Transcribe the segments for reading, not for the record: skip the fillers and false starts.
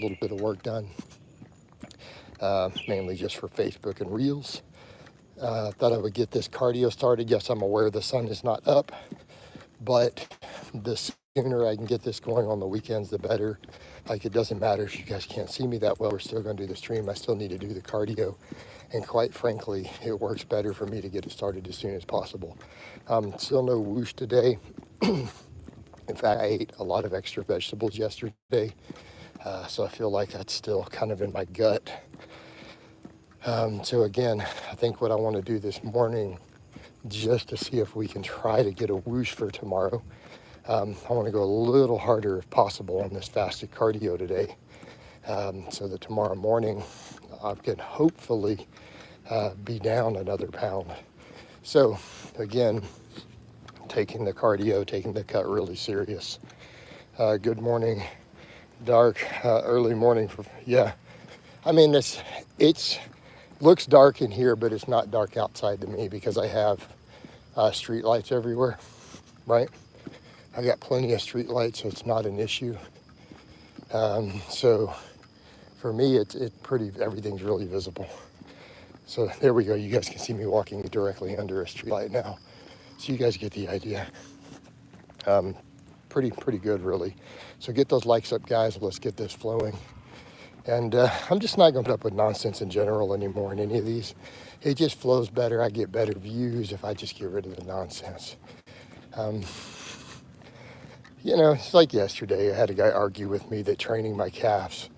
little bit of work done, mainly just for Facebook and Reels. Thought I would get this cardio started. Yes, I'm aware the sun is not up, but the sooner I can get this going on the weekends, the better. Like, it doesn't matter if you guys can't see me that well. We're still going to do the stream. I still need to do the cardio. And quite frankly, it works better for me to get it started as soon as possible. Still no whoosh today. In fact, I ate a lot of extra vegetables yesterday. So I feel like that's still kind of in my gut. So again, I think what I want to do this morning, just to see if we can try to get a whoosh for tomorrow. I want to go a little harder if possible on this fasted cardio today, so that tomorrow morning I can hopefully be down another pound. So again, taking the cardio, taking the cut really serious. Good morning, dark, early morning. Yeah, I mean, it's looks dark in here, but it's not dark outside to me because I have street lights everywhere, right? I got plenty of street lights, so it's not an issue. So for me, it's pretty, everything's really visible. So there we go. You guys can see me walking directly under a street light now. So you guys get the idea. Pretty good, really. So get those likes up, guys. Let's get this flowing. And I'm just not going to put up with nonsense in general anymore in any of these. It just flows better. I get better views if I just get rid of the nonsense. You know, it's like yesterday. I had a guy argue with me that training my calves,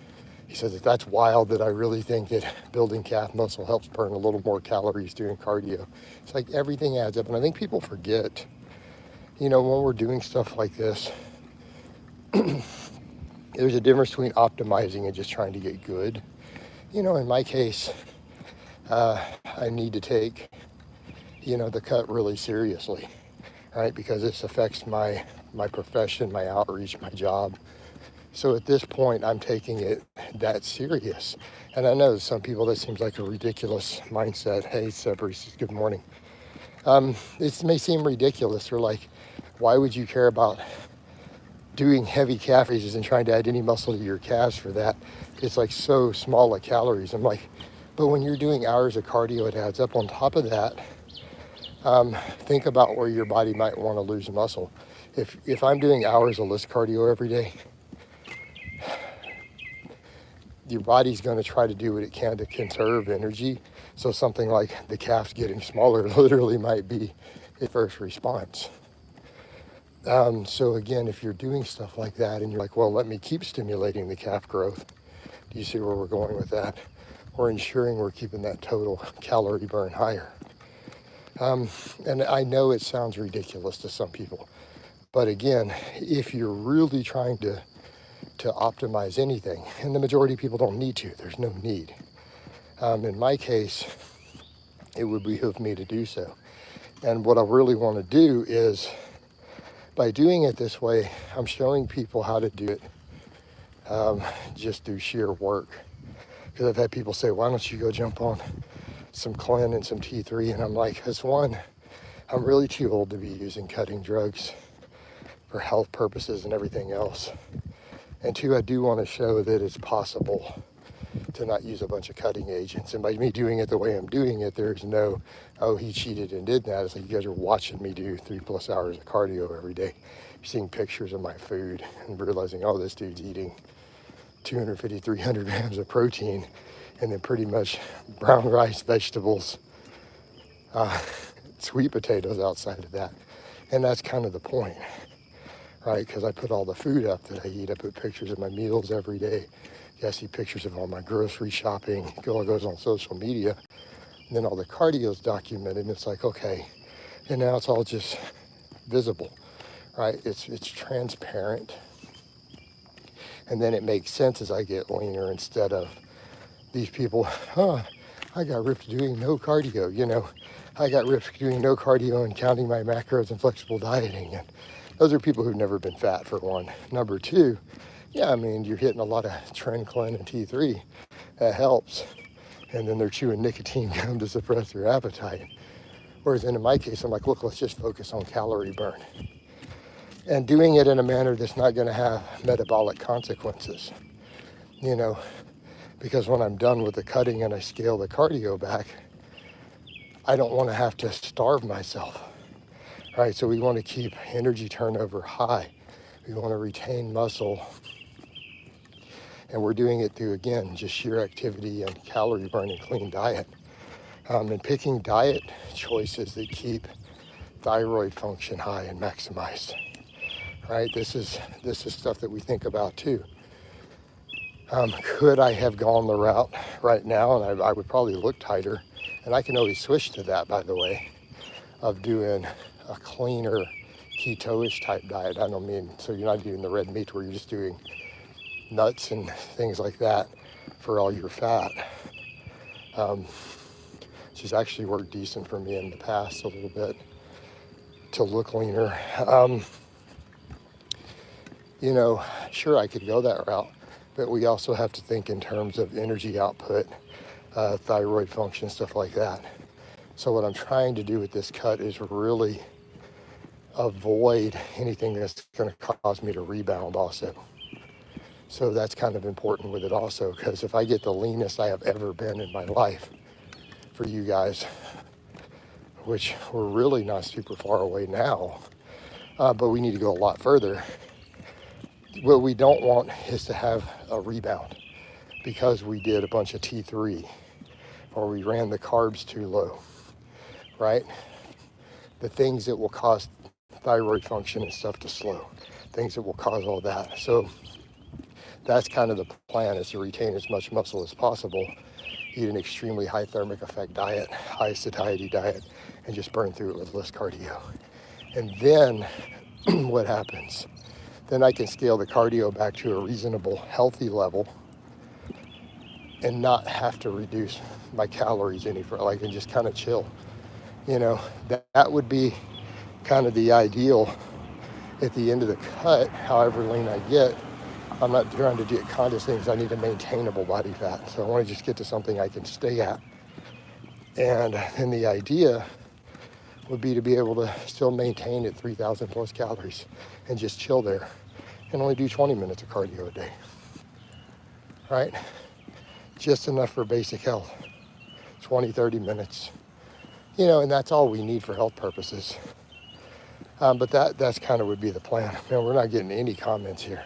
he says that that's wild, that I really think that building calf muscle helps burn a little more calories doing cardio. It's like everything adds up. And I think people forget, you know, when we're doing stuff like this, there's a difference between optimizing and just trying to get good. You know, in my case, I need to take, you know, the cut really seriously, right? Because this affects my profession, my outreach, my job. So at this point, I'm taking it that serious. And I know some people, that seems like a ridiculous mindset. Hey, Sebris, good morning. It may seem ridiculous. They're like, why would you care about doing heavy calf raises and trying to add any muscle to your calves for that? It's like so small of calories. I'm like, but when you're doing hours of cardio, it adds up. On top of that, think about where your body might want to lose muscle. If I'm doing hours of list cardio every day, your body's going to try to do what it can to conserve energy. So something like the calves getting smaller literally might be its first response. So again, if you're doing stuff like that and you're like, well, let me keep stimulating the calf growth. Do you see where we're going with that? We're ensuring we're keeping that total calorie burn higher. And I know it sounds ridiculous to some people, but again, if you're really trying to optimize anything, and the majority of people don't need to, there's no need. In my case, it would behoove me to do so. And what I really want to do is, by doing it this way, I'm showing people how to do it just through sheer work. Because I've had people say, why don't you go jump on some Clen and some T3? And I'm like, because one, I'm really too old to be using cutting drugs for health purposes and everything else. And two, I do want to show that it's possible to not use a bunch of cutting agents. And by me doing it the way I'm doing it, there's no, oh, he cheated and did that. It's like you guys are watching me do 3+ hours of cardio every day. You're seeing pictures of my food and realizing, oh, this dude's eating 250, 300 grams of protein and then pretty much brown rice, vegetables, sweet potatoes outside of that. And that's kind of the point, right? Because I put all the food up that I eat. I put pictures of my meals every day. I see pictures of all my grocery shopping. It all goes on social media. And then all the cardio is documented. And it's like, okay. And now it's all just visible, right? It's transparent. And then it makes sense as I get leaner, instead of these people, I got ripped doing no cardio, you know. I got ripped doing no cardio and counting my macros and flexible dieting. And those are people who've never been fat, for one. Number two, yeah, I mean, you're hitting a lot of Tren, Clen, and T3. That helps. And then they're chewing nicotine gum to suppress their appetite. Whereas in my case, I'm like, look, let's just focus on calorie burn. And doing it in a manner that's not going to have metabolic consequences. you know, because when I'm done with the cutting and I scale the cardio back, I don't want to have to starve myself. All right, so we want to keep energy turnover high. We want to retain muscle. And we're doing it through, again, just sheer activity and calorie burn and clean diet. And picking diet choices that keep thyroid function high and maximized. Right? This is stuff that we think about too. Could I have gone the route right now, and I would probably look tighter, and I can always switch to that, by the way, of doing a cleaner keto-ish type diet. I don't mean, so you're not doing the red meat where you're just doing nuts and things like that for all your fat. She's actually worked decent for me in the past a little bit to look leaner. You know, sure, I could go that route, but we also have to think in terms of energy output, thyroid function, stuff like that. So what I'm trying to do with this cut is really avoid anything that's going to cause me to rebound also. So that's kind of important with it also, because if I get the leanest I have ever been in my life for you guys, which we're really not super far away now, but we need to go a lot further. What we don't want is to have a rebound because we did a bunch of T3 or we ran the carbs too low, right? The things that will cause thyroid function and stuff to slow, things that will cause all that. So that's kind of the plan, is to retain as much muscle as possible, eat an extremely high thermic effect diet, high satiety diet, and just burn through it with less cardio. And then what happens? Then I can scale the cardio back to a reasonable, healthy level and not have to reduce my calories any further, like, and just kind of chill. You know, that would be kind of the ideal at the end of the cut. However lean I get, I'm not trying to get conscious things. I need a maintainable body fat. So I want to just get to something I can stay at. And then the idea would be to be able to still maintain at 3,000 plus calories and just chill there and only do 20 minutes of cardio a day, right? Just enough for basic health, 20, 30 minutes, you know, and that's all we need for health purposes. But that's kind of would be the plan. Man, we're not getting any comments here.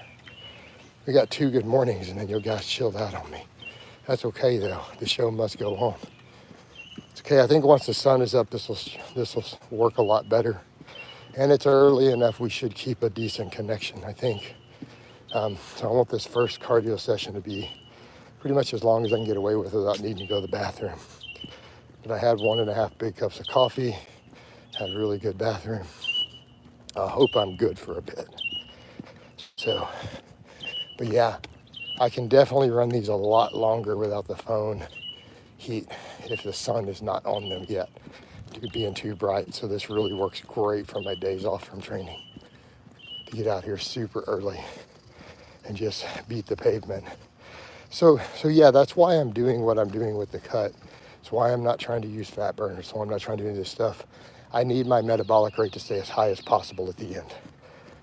We got 2 good mornings and then you guys chilled out on me. That's okay though, the show must go on. It's okay, I think once the sun is up, this will work a lot better. And it's early enough, we should keep a decent connection, I think. So I want this first cardio session to be pretty much as long as I can get away with it without needing to go to the bathroom. But I had 1.5 big cups of coffee, had a really good bathroom. I hope I'm good for a bit. So, but yeah, I can definitely run these a lot longer without the phone heat if the sun is not on them yet, due to being too bright. So this really works great for my days off from training, to get out here super early and just beat the pavement. So yeah, that's why I'm doing what I'm doing with the cut. It's why I'm not trying to use fat burners. So I'm not trying to do this stuff. I need my metabolic rate to stay as high as possible at the end,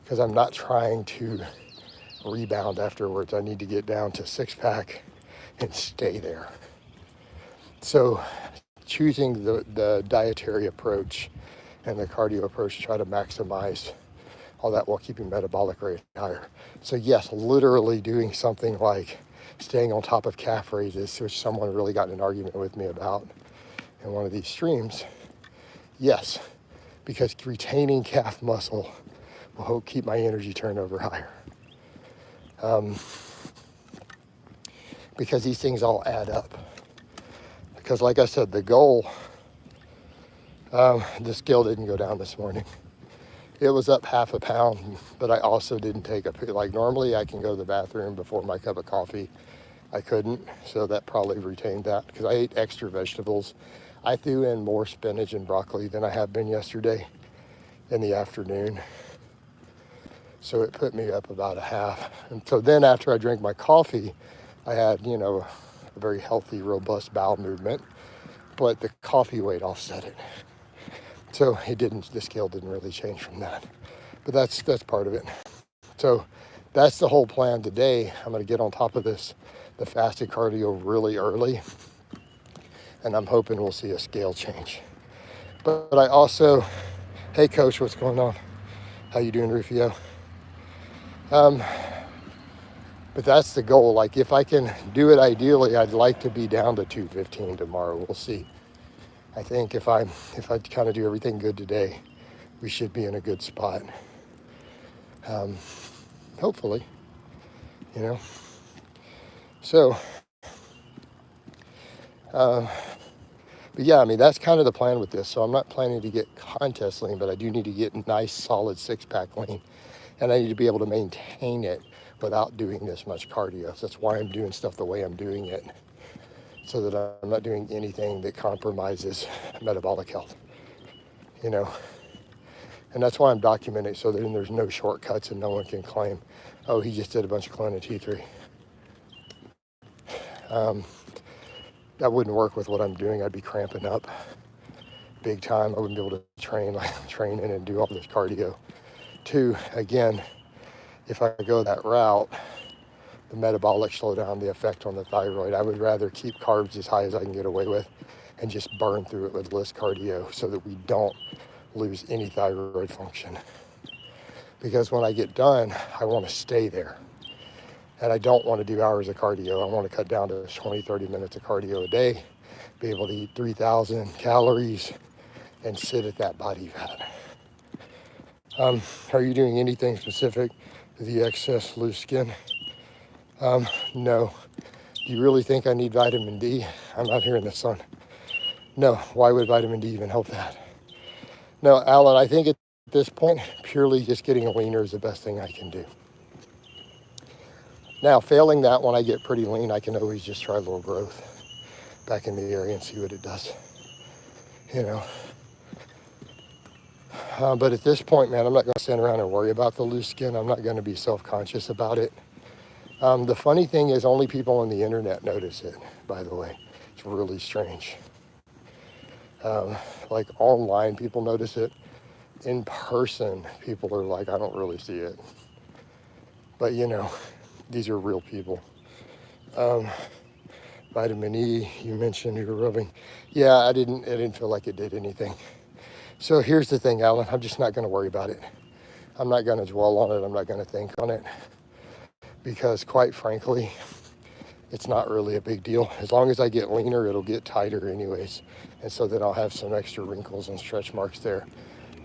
because I'm not trying to rebound afterwards. I need to get down to 6-pack and stay there. So choosing the dietary approach and the cardio approach to try to maximize all that while keeping metabolic rate higher. So yes, literally doing something like staying on top of calf raises, which someone really got in an argument with me about in one of these streams. Yes, because retaining calf muscle will help keep my energy turnover higher. Because these things all add up. Because like I said, the goal, the scale didn't go down this morning. It was up 0.5 pound, but I also didn't take like normally I can go to the bathroom before my cup of coffee. I couldn't, so that probably retained that because I ate extra vegetables. I threw in more spinach and broccoli than I have been yesterday in the afternoon. So it put me up about 0.5. And so then after I drank my coffee, I had, you know, a very healthy, robust bowel movement, but the coffee weight offset it. So the scale didn't really change from that, but that's part of it. So that's the whole plan today. I'm going to get on top of this the fasted cardio really early, and I'm hoping we'll see a scale change. But I also, hey coach, what's going on? How you doing, Rufio? But that's the goal. Like if I can do it ideally, I'd like to be down to 215 tomorrow. We'll see. I think if I kind of do everything good today, we should be in a good spot. Hopefully, you know. So, but yeah, I mean, that's kind of the plan with this. So I'm not planning to get contest lean, but I do need to get nice, solid six-pack lean. And I need to be able to maintain it without doing this much cardio. So that's why I'm doing stuff the way I'm doing it, so that I'm not doing anything that compromises metabolic health, you know. And that's why I'm documenting, so that there's no shortcuts and no one can claim, oh, he just did a bunch of clean and T3. That wouldn't work with what I'm doing. I'd be cramping up big time. I wouldn't be able to train in and do all this cardio. Two, again, if I go that route, the metabolic slow down, the effect on the thyroid. I would rather keep carbs as high as I can get away with and just burn through it with less cardio so that we don't lose any thyroid function. Because when I get done, I want to stay there. And I don't want to do hours of cardio. I want to cut down to 20, 30 minutes of cardio a day, be able to eat 3,000 calories and sit at that body fat. Are you doing anything specific to the excess loose skin? No. Do you really think I need vitamin D? I'm out here in the sun. No. Why would vitamin D even help that? No, Alan, I think at this point, purely just getting leaner is the best thing I can do. Now, failing that, when I get pretty lean, I can always just try a little growth back in the area and see what it does, you know. But at this point, man, I'm not going to stand around and worry about the loose skin. I'm not going to be self-conscious about it. The funny thing is only people on the internet notice it, by the way. It's really strange. Like online, people notice it. In person, people are like, I don't really see it. But, you know, these are real people. Vitamin E, you mentioned you were rubbing. Yeah, I didn't feel like it did anything. So here's the thing, Alan, I'm just not going to worry about it. I'm not going to dwell on it. I'm not going to think on it. Because quite frankly, it's not really a big deal. As long as I get leaner, it'll get tighter anyways. And so then I'll have some extra wrinkles and stretch marks there.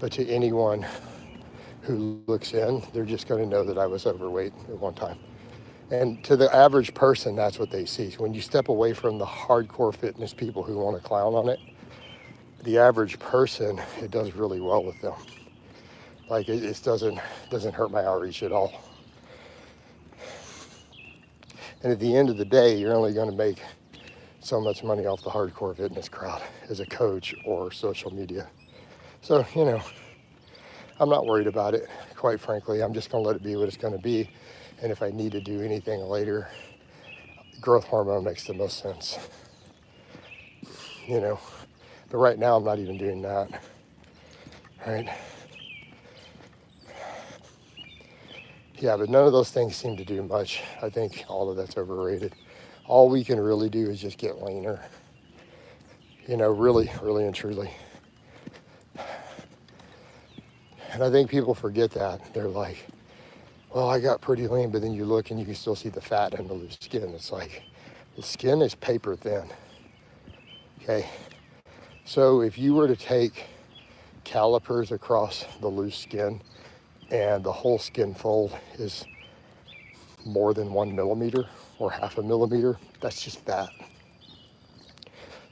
But to anyone who looks in, they're just going to know that I was overweight at one time. And to the average person, that's what they see. When you step away from the hardcore fitness people who want to clown on it, the average person, it does really well with them. Like it doesn't hurt my outreach at all. And at the end of the day, you're only going to make so much money off the hardcore fitness crowd as a coach or social media. So, you know, I'm not worried about it, quite frankly. I'm just going to let it be what it's going to be. And if I need to do anything later, growth hormone makes the most sense, you know. But right now, I'm not even doing that, right? Yeah, but none of those things seem to do much. I think all of that's overrated. All we can really do is just get leaner, you know, really, really and truly. And I think people forget that. They're like, well, I got pretty lean, but then you look and you can still see the fat and the loose skin. It's like, the skin is paper thin, okay? So if you were to take calipers across the loose skin and the whole skin fold is more than 1 millimeter or half a millimeter, that's just fat.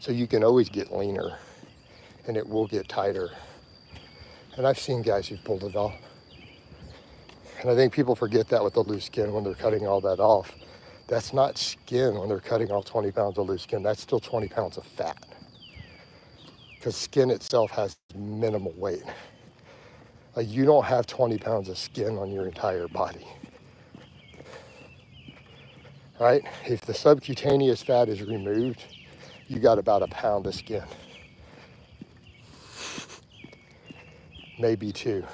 So you can always get leaner and it will get tighter. And I've seen guys who've pulled it off. And I think people forget that with the loose skin when they're cutting all that off. That's not skin when they're cutting off 20 pounds of loose skin. That's still 20 pounds of fat. Because skin itself has minimal weight. Like you don't have 20 pounds of skin on your entire body. Right? If the subcutaneous fat is removed, you got about a pound of skin. Maybe 2.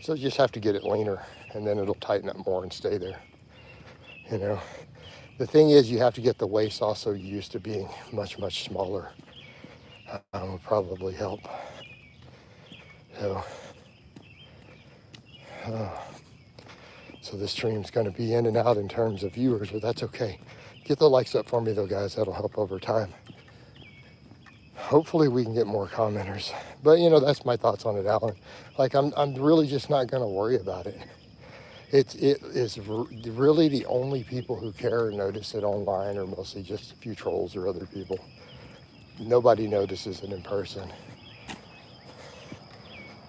So you just have to get it leaner and then it'll tighten up more and stay there. you know. The thing is, you have to get the waist also used to being much, much smaller. Will probably help. So, so this stream's going to be in and out in terms of viewers, but that's okay. Get the likes up for me though, guys. That'll help over time. Hopefully we can get more commenters. But you know, that's my thoughts on it, Alan. Like I'm really just not going to worry about it. It is really the only people who care or notice it online are mostly just a few trolls or other people. Nobody notices it in person.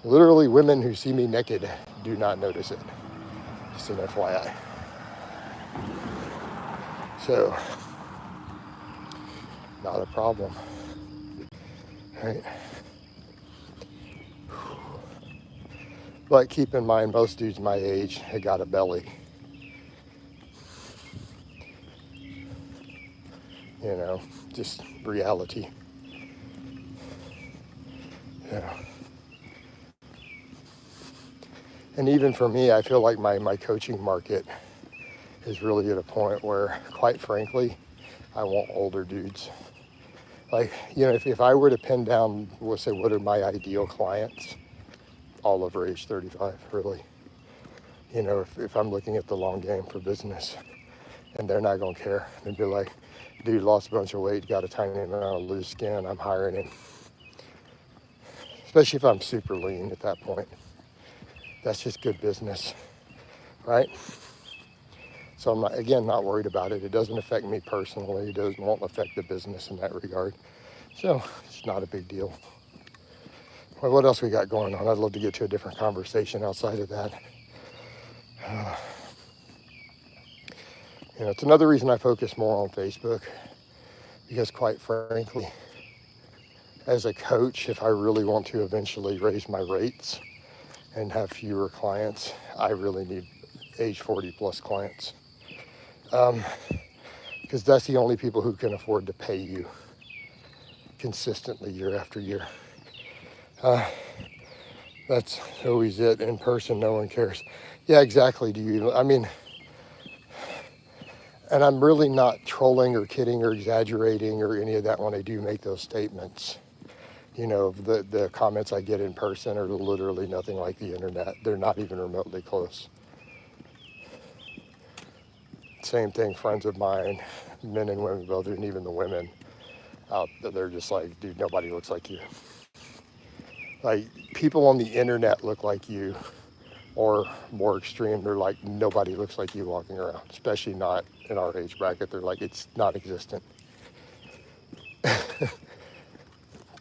Literally, women who see me naked do not notice it. Just an FYI. So, not a problem. Right? But keep in mind, most dudes my age have got a belly. You know, just reality. Yeah. And even for me, I feel like my coaching market is really at a point where, quite frankly, I want older dudes. Like, you know, if I were to pin down, we'll say, what are my ideal clients? All over age 35, really. You know, if I'm looking at the long game for business, and they're not going to care. They'd be like, dude lost a bunch of weight, got a tiny amount of loose skin, I'm hiring him. Especially if I'm super lean at that point. That's just good business, right? So I'm, not worried about it. It doesn't affect me personally. It won't affect the business in that regard. So it's not a big deal. Well, what else we got going on? I'd love to get to a different conversation outside of that. You know, it's another reason I focus more on Facebook, because quite frankly, as a coach, if I really want to eventually raise my rates and have fewer clients, I really need age 40 plus clients. Because that's the only people who can afford to pay you consistently year after year. That's always it. In person, no one cares. Yeah, exactly. And I'm really not trolling or kidding or exaggerating or any of that when I do make those statements. You know, the comments I get in person are literally nothing like the internet. They're not even remotely close. Same thing, friends of mine, men and women both, and even the women out, they're just like, dude, nobody looks like you. Like, people on the internet look like you, or more extreme, they're like, nobody looks like you walking around, especially not in our age bracket. They're like, it's not existent.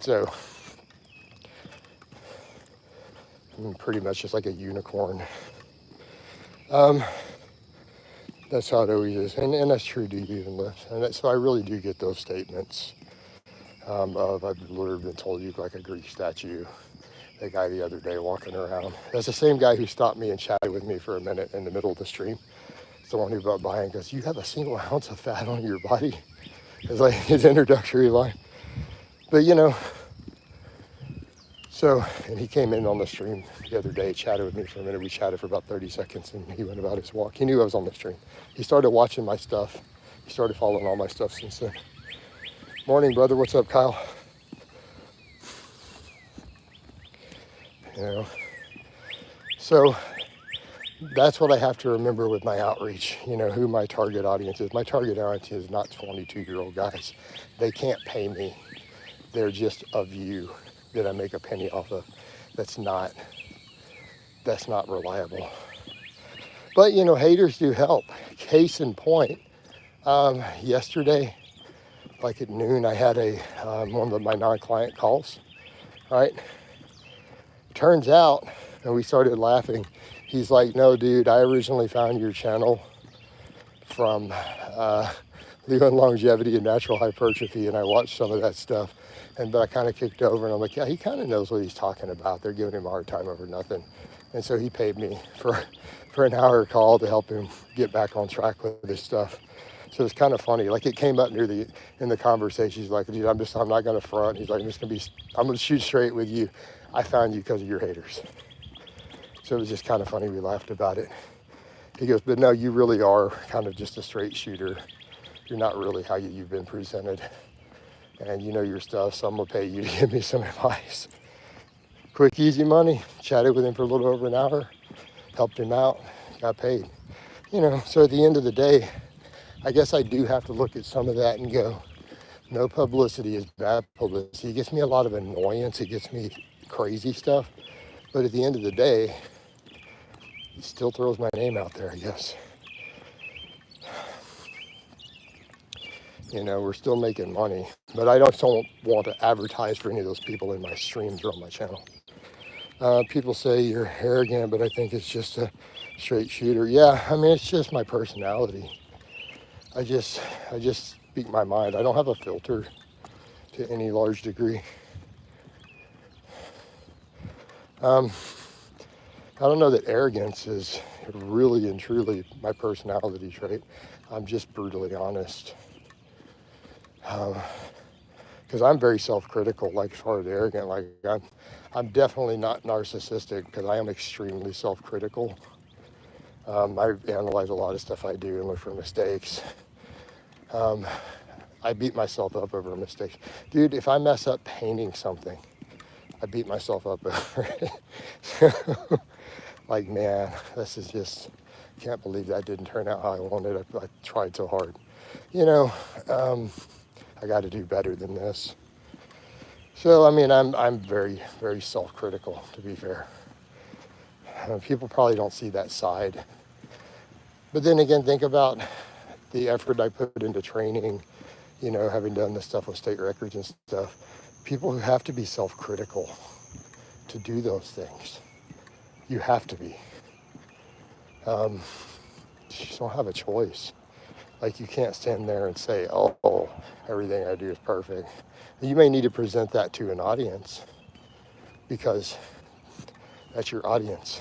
So, I'm pretty much just like a unicorn. That's how it always is. And that's true, do you even live? And so I really do get those statements of, I've literally been told you look like a Greek statue. The guy the other day walking around. That's the same guy who stopped me and chatted with me for a minute in the middle of the stream. It's the one who brought by and goes, you have a single ounce of fat on your body? It's like his introductory line. But you know, so, and he came in on the stream the other day, chatted with me for a minute. We chatted for about 30 seconds and he went about his walk. He knew I was on the stream. He started watching my stuff. He started following all my stuff since then. Morning, brother. What's up, Kyle? You know, so that's what I have to remember with my outreach, you know, who my target audience is. My target audience is not 22-year-old guys. They can't pay me. They're just a view that I make a penny off of. That's not reliable. But, you know, haters do help. Case in point, yesterday, like at noon, I had one of my non-client calls, right? Turns out, and we started laughing, he's like, no, dude, I originally found your channel from Leo and Longevity and Natural Hypertrophy, and I watched some of that stuff, but I kind of kicked over, and I'm like, yeah, he kind of knows what he's talking about. They're giving him a hard time over nothing. And so he paid me for an hour call to help him get back on track with his stuff. So it's kind of funny. Like, it came up in the conversation. He's like, dude, I'm not going to front. He's like, I'm going to shoot straight with you. I found you because of your haters. So it was just kind of funny. We laughed about it. He goes, but no, you really are kind of just a straight shooter. You're not really how you've been presented. And you know your stuff, so I'm going to pay you to give me some advice. Quick, easy money. Chatted with him for a little over an hour. Helped him out. Got paid. You know, so at the end of the day, I guess I do have to look at some of that and go, no publicity is bad publicity. It gets me a lot of annoyance. It gets me crazy stuff. But at the end of the day, it still throws my name out there, I guess. You know, we're still making money. But I don't want to advertise for any of those people in my streams or on my channel. People say you're arrogant, but I think it's just a straight shooter. Yeah, I mean, it's just my personality. I just speak my mind. I don't have a filter to any large degree. I don't know that arrogance is really and truly my personality trait. I'm just brutally honest. Because I'm very self-critical, like as far as arrogant, like I'm definitely not narcissistic because I am extremely self-critical. I analyze a lot of stuff I do and look for mistakes. I beat myself up over mistakes. Dude, if I mess up painting something, I beat myself up over it. Like, man, this is just, can't believe that didn't turn out how I wanted. I tried so hard. You know, I got to do better than this. So, I mean, I'm very, very self-critical, to be fair. People probably don't see that side. But then again, think about the effort I put into training, you know, having done this stuff with state records and stuff. People who have to be self-critical to do those things. You have to be. You just don't have a choice. Like, you can't stand there and say, oh, everything I do is perfect. You may need to present that to an audience because that's your audience,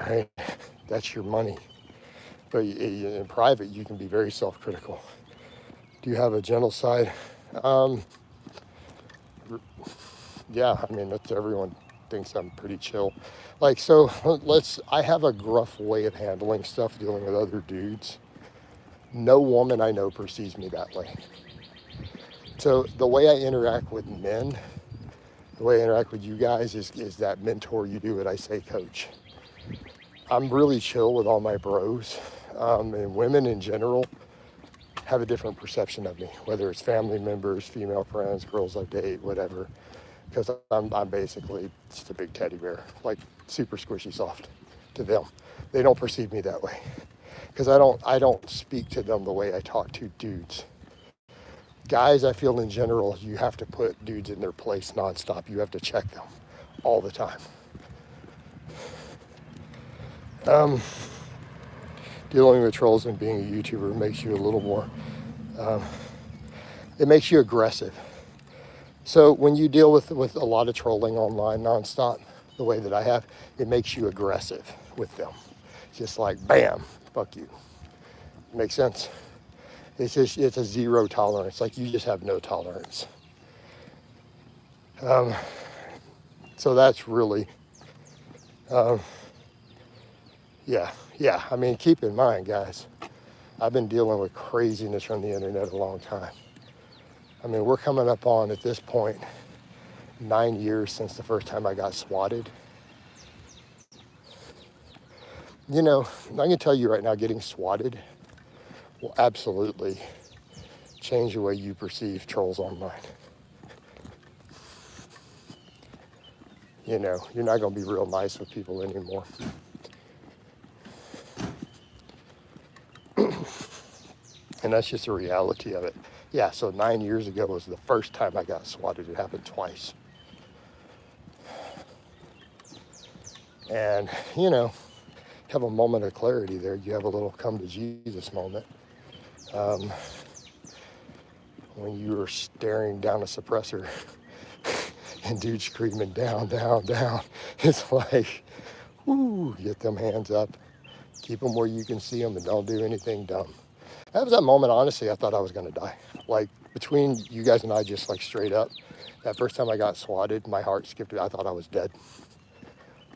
right? That's your money. But in private, you can be very self-critical. Do you have a gentle side? Yeah, I mean, that's, everyone thinks I'm pretty chill. Like, so I have a gruff way of handling stuff, dealing with other dudes. No woman I know perceives me that way. So the way I interact with men, the way I interact with you guys is that mentor, you do what I say, coach. I'm really chill with all my bros, and women in general have a different perception of me, whether it's family members, female friends, girls I date, whatever, because I'm basically just a big teddy bear, like super squishy soft to them. They don't perceive me that way because I don't speak to them the way I talk to dudes. Guys, I feel in general, you have to put dudes in their place nonstop. You have to check them all the time. Dealing with trolls and being a YouTuber makes you a little more, it makes you aggressive. So when you deal with a lot of trolling online nonstop, the way that I have, it makes you aggressive with them. Just like, bam, fuck you. Make sense? It's a zero tolerance. Like, you just have no tolerance. So that's really, yeah. I mean, keep in mind, guys, I've been dealing with craziness from the internet a long time. I mean, we're coming up on, at this point, 9 years since the first time I got swatted. You know, I can tell you right now, getting swatted will absolutely change the way you perceive trolls online. You know, you're not going to be real nice with people anymore. And that's just the reality of it. Yeah, so 9 years ago was the first time I got swatted. It happened twice. And, you know, have a moment of clarity there. You have a little come to Jesus moment. When you were staring down a suppressor and dude screaming down, down, down. It's like, whoo, get them hands up. Keep them where you can see them and don't do anything dumb. That was that moment, honestly, I thought I was going to die. Like, between you guys and I, just like straight up, that first time I got swatted, my heart skipped. I thought I was dead.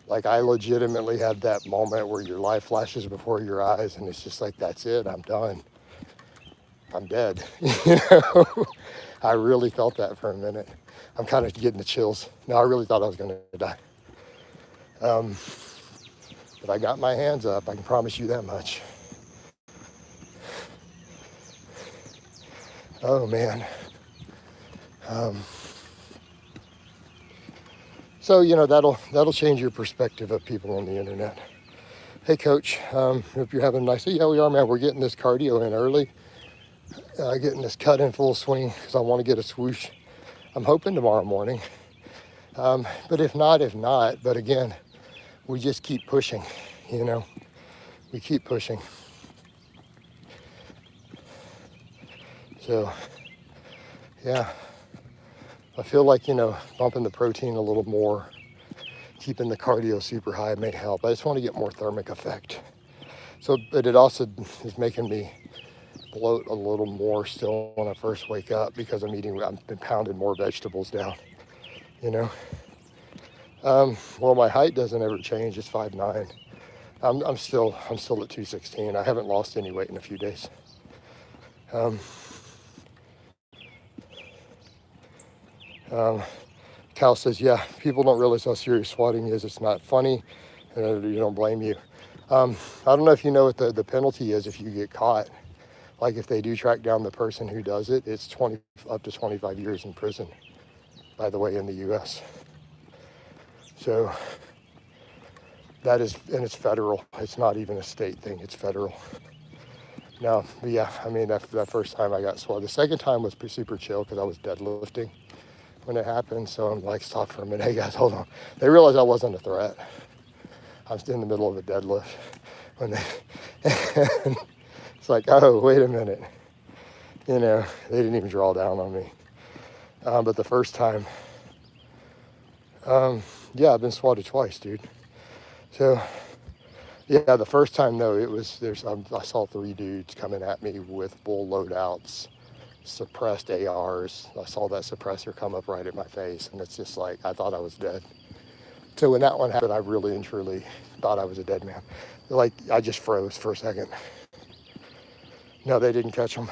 Like I legitimately had that moment where your life flashes before your eyes and it's just like, that's it, I'm done. I'm dead. You know, I really felt that for a minute. I'm kind of getting the chills. No, I really thought I was going to die. But I got my hands up. I can promise you that much. Oh man. So you know that'll change your perspective of people on the internet. Hey coach, hope you're having a nice day. Yeah, we are, man. We're getting this cardio in early. Getting this cut in full swing because I want to get a swoosh. I'm hoping tomorrow morning. But if not. But again, we just keep pushing, you know. We keep pushing. So, yeah. I feel like, you know, bumping the protein a little more, keeping the cardio super high may help. I just want to get more thermic effect. So, but it also is making me bloat a little more still when I first wake up because I've been pounding more vegetables down, you know. Well, my height doesn't ever change. It's 5'9". I'm still at 216. I haven't lost any weight in a few days. Cal says, yeah, people don't realize how serious swatting is. It's not funny. You don't blame you. I don't know if you know what the penalty is if you get caught. Like if they do track down the person who does it, it's up to 25 years in prison, by the way, in the U.S. So that is, and it's federal. It's not even a state thing. It's federal. No, but yeah, I mean, that first time I got swatted. The second time was super chill because I was deadlifting when it happened. So I'm like, stop for a minute. Hey guys, hold on. They realized I wasn't a threat. I was in the middle of a deadlift when they, it's like, oh, wait a minute. You know, they didn't even draw down on me. But the first time, yeah, I've been swatted twice, dude. So, yeah, the first time though, I saw 3 dudes coming at me with full loadouts, suppressed ARs. I saw that suppressor come up right at my face, and it's just like, I thought I was dead. So when that one happened, I really and truly thought I was a dead man. Like, I just froze for a second. No, they didn't catch him.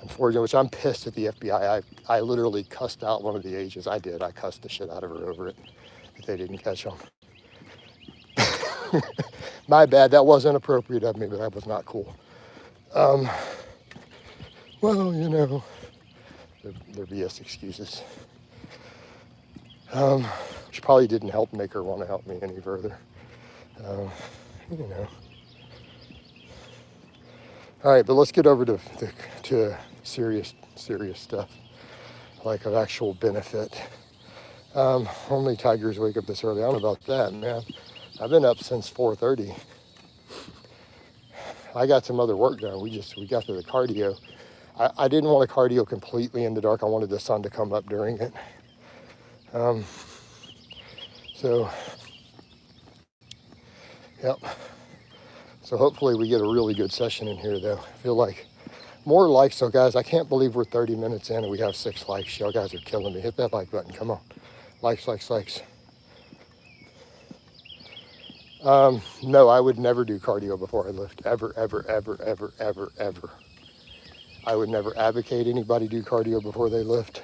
Unfortunately, which I'm pissed at the FBI. I literally cussed out one of the agents. I did. I cussed the shit out of her over it. That they didn't catch him. My bad. That wasn't appropriate of me, but that was not cool. Well, you know, they're BS excuses. Which probably didn't help make her want to help me any further. You know. All right, but let's get over to serious stuff, like of actual benefit. Only tigers wake up this early. I don't know about that, man. I've been up since 4:30. I got some other work done. We got to the cardio. I didn't want to cardio completely in the dark. I wanted the sun to come up during it. So, yep. So hopefully we get a really good session in here, though. I feel like more likes. So, guys, I can't believe we're 30 minutes in and we have 6 likes. Y'all guys are killing me. Hit that like button. Come on. Likes. No, I would never do cardio before I lift. Ever. I would never advocate anybody do cardio before they lift.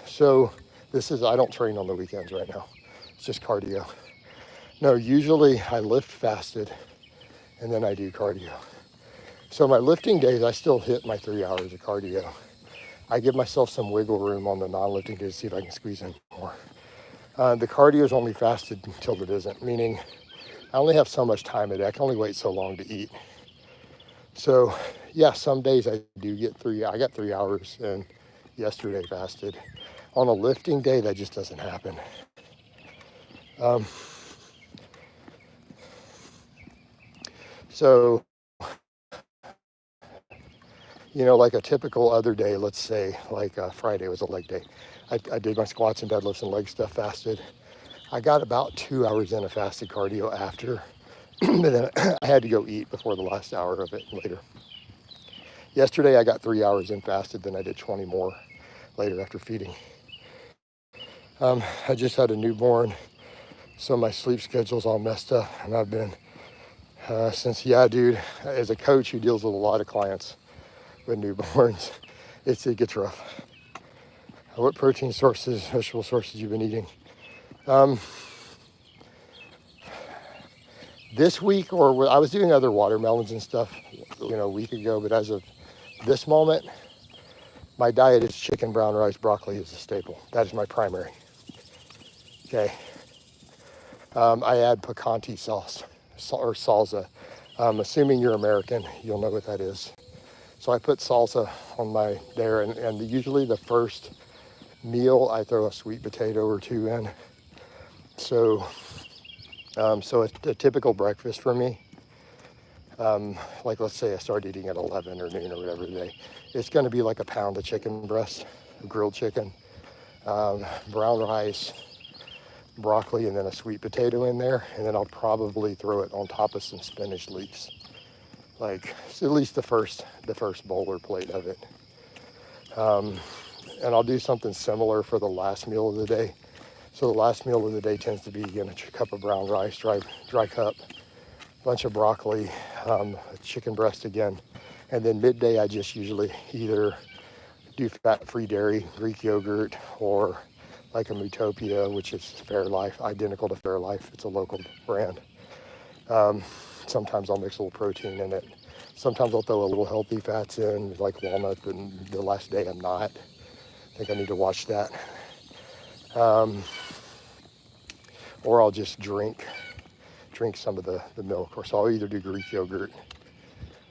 So I don't train on the weekends right now. It's just cardio. No, usually I lift fasted and then I do cardio. So my lifting days, I still hit my 3 hours of cardio. I give myself some wiggle room on the non-lifting days to see if I can squeeze in more. The cardio is only fasted until it isn't, meaning I only have so much time a day. I can only wait so long to eat. So yeah, some days I do get I got 3 hours and yesterday fasted. On a lifting day, that just doesn't happen. So, you know, like a typical other day, let's say like Friday was a leg day. I did my squats and deadlifts and leg stuff fasted. I got about 2 hours in of fasted cardio after, but then I had to go eat before the last hour of it later. Yesterday I got 3 hours in fasted, then I did 20 more later after feeding. I just had a newborn, so my sleep schedule's all messed up, and I've been, dude, as a coach who deals with a lot of clients with newborns, it gets rough. What protein sources, vegetable sources you've been eating? This week, or I was doing other watermelons and stuff, a week ago, but as of this moment, my diet is chicken, brown rice, broccoli is a staple. That is my primary. Okay. I add picante sauce or salsa. Assuming you're American, you'll know what that is. So I put salsa on there, and usually the first meal I throw a sweet potato or two in. So a typical breakfast for me, like let's say I start eating at 11 or noon or whatever day, it's going to be like a pound of chicken breast, grilled chicken, brown rice, broccoli, and then a sweet potato in there, and then I'll probably throw it on top of some spinach leaves, so at least the first bowl or plate of it. And I'll do something similar for the last meal of the day. So the last meal of the day tends to be, a cup of brown rice, dry cup, bunch of broccoli, a chicken breast again. And then midday, I just usually either do fat-free dairy, Greek yogurt, or like a Mutopia, which is Fairlife, identical to Fairlife. It's a local brand. Sometimes I'll mix a little protein in it. Sometimes I'll throw a little healthy fats in, like walnut, but the last day I'm not. I think I need to watch that. Or I'll just drink some of the milk. Or so I'll either do Greek yogurt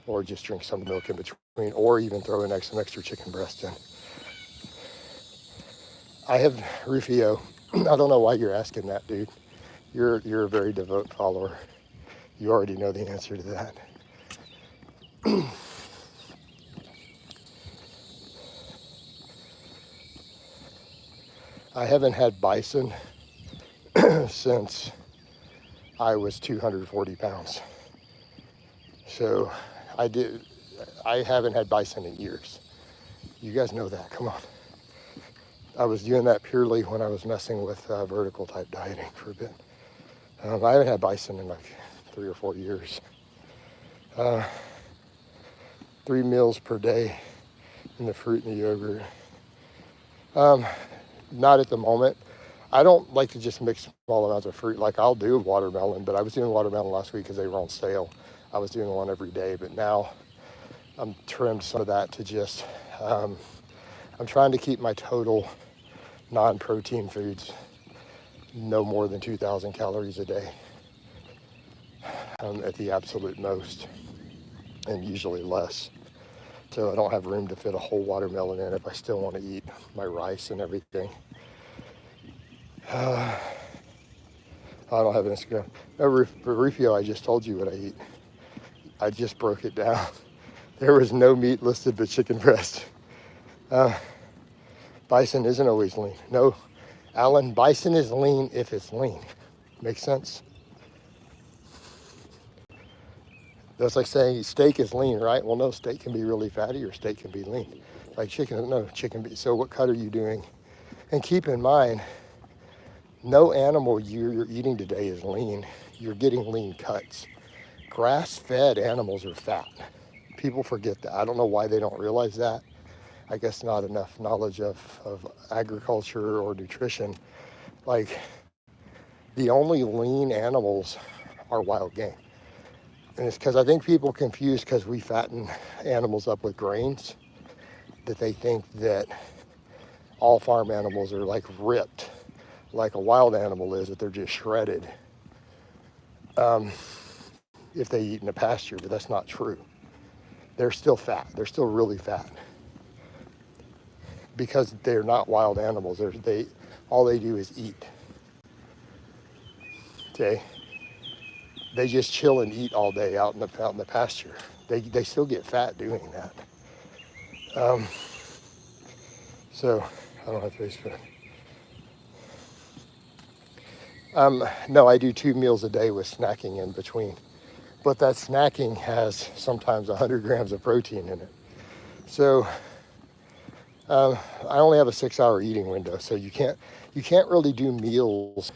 or just drink some milk in between, or even throw in some extra chicken breast in. I have Rufio. I don't know why you're asking that, dude. You're a very devout follower. You already know the answer to that. I haven't had bison since I was 240 pounds. So I haven't had bison in years. You guys know that, come on. I was doing that purely when I was messing with vertical type dieting for a bit. I haven't had bison in like 3 or 4 years. 3 meals per day in the fruit and the yogurt. Not at the moment. I don't like to just mix small amounts of fruit. Like I'll do watermelon, but I was doing watermelon last week because they were on sale. I was doing one every day, but now I'm trimmed some of that to just, I'm trying to keep my total non-protein foods no more than 2,000 calories a day at the absolute most, and usually less. So I don't have room to fit a whole watermelon in if I still want to eat my rice and everything. I don't have an Instagram. No, for Rufio, I just told you what I eat. I just broke it down. There was no meat listed but chicken breast. Bison isn't always lean. No, Alan, bison is lean if it's lean. Makes sense? That's like saying steak is lean, right? Well, no, steak can be really fatty or steak can be lean. Like chicken. So what cut are you doing? And keep in mind, no animal you're eating today is lean. You're getting lean cuts. Grass-fed animals are fat. People forget that. I don't know why they don't realize that. I guess not enough knowledge of agriculture or nutrition. Like, the only lean animals are wild game. And it's because I think people confuse, because we fatten animals up with grains, that they think that all farm animals are like ripped, like a wild animal is, that they're just shredded if they eat in a pasture, but that's not true. They're still fat. They're still really fat because they're not wild animals. All they do is eat. Okay. They just chill and eat all day out in the pasture. They still get fat doing that. So I don't have Facebook. No, I do 2 meals a day with snacking in between. But that snacking has sometimes 100 grams of protein in it. So I only have a 6-hour eating window. So you you can't really do meals.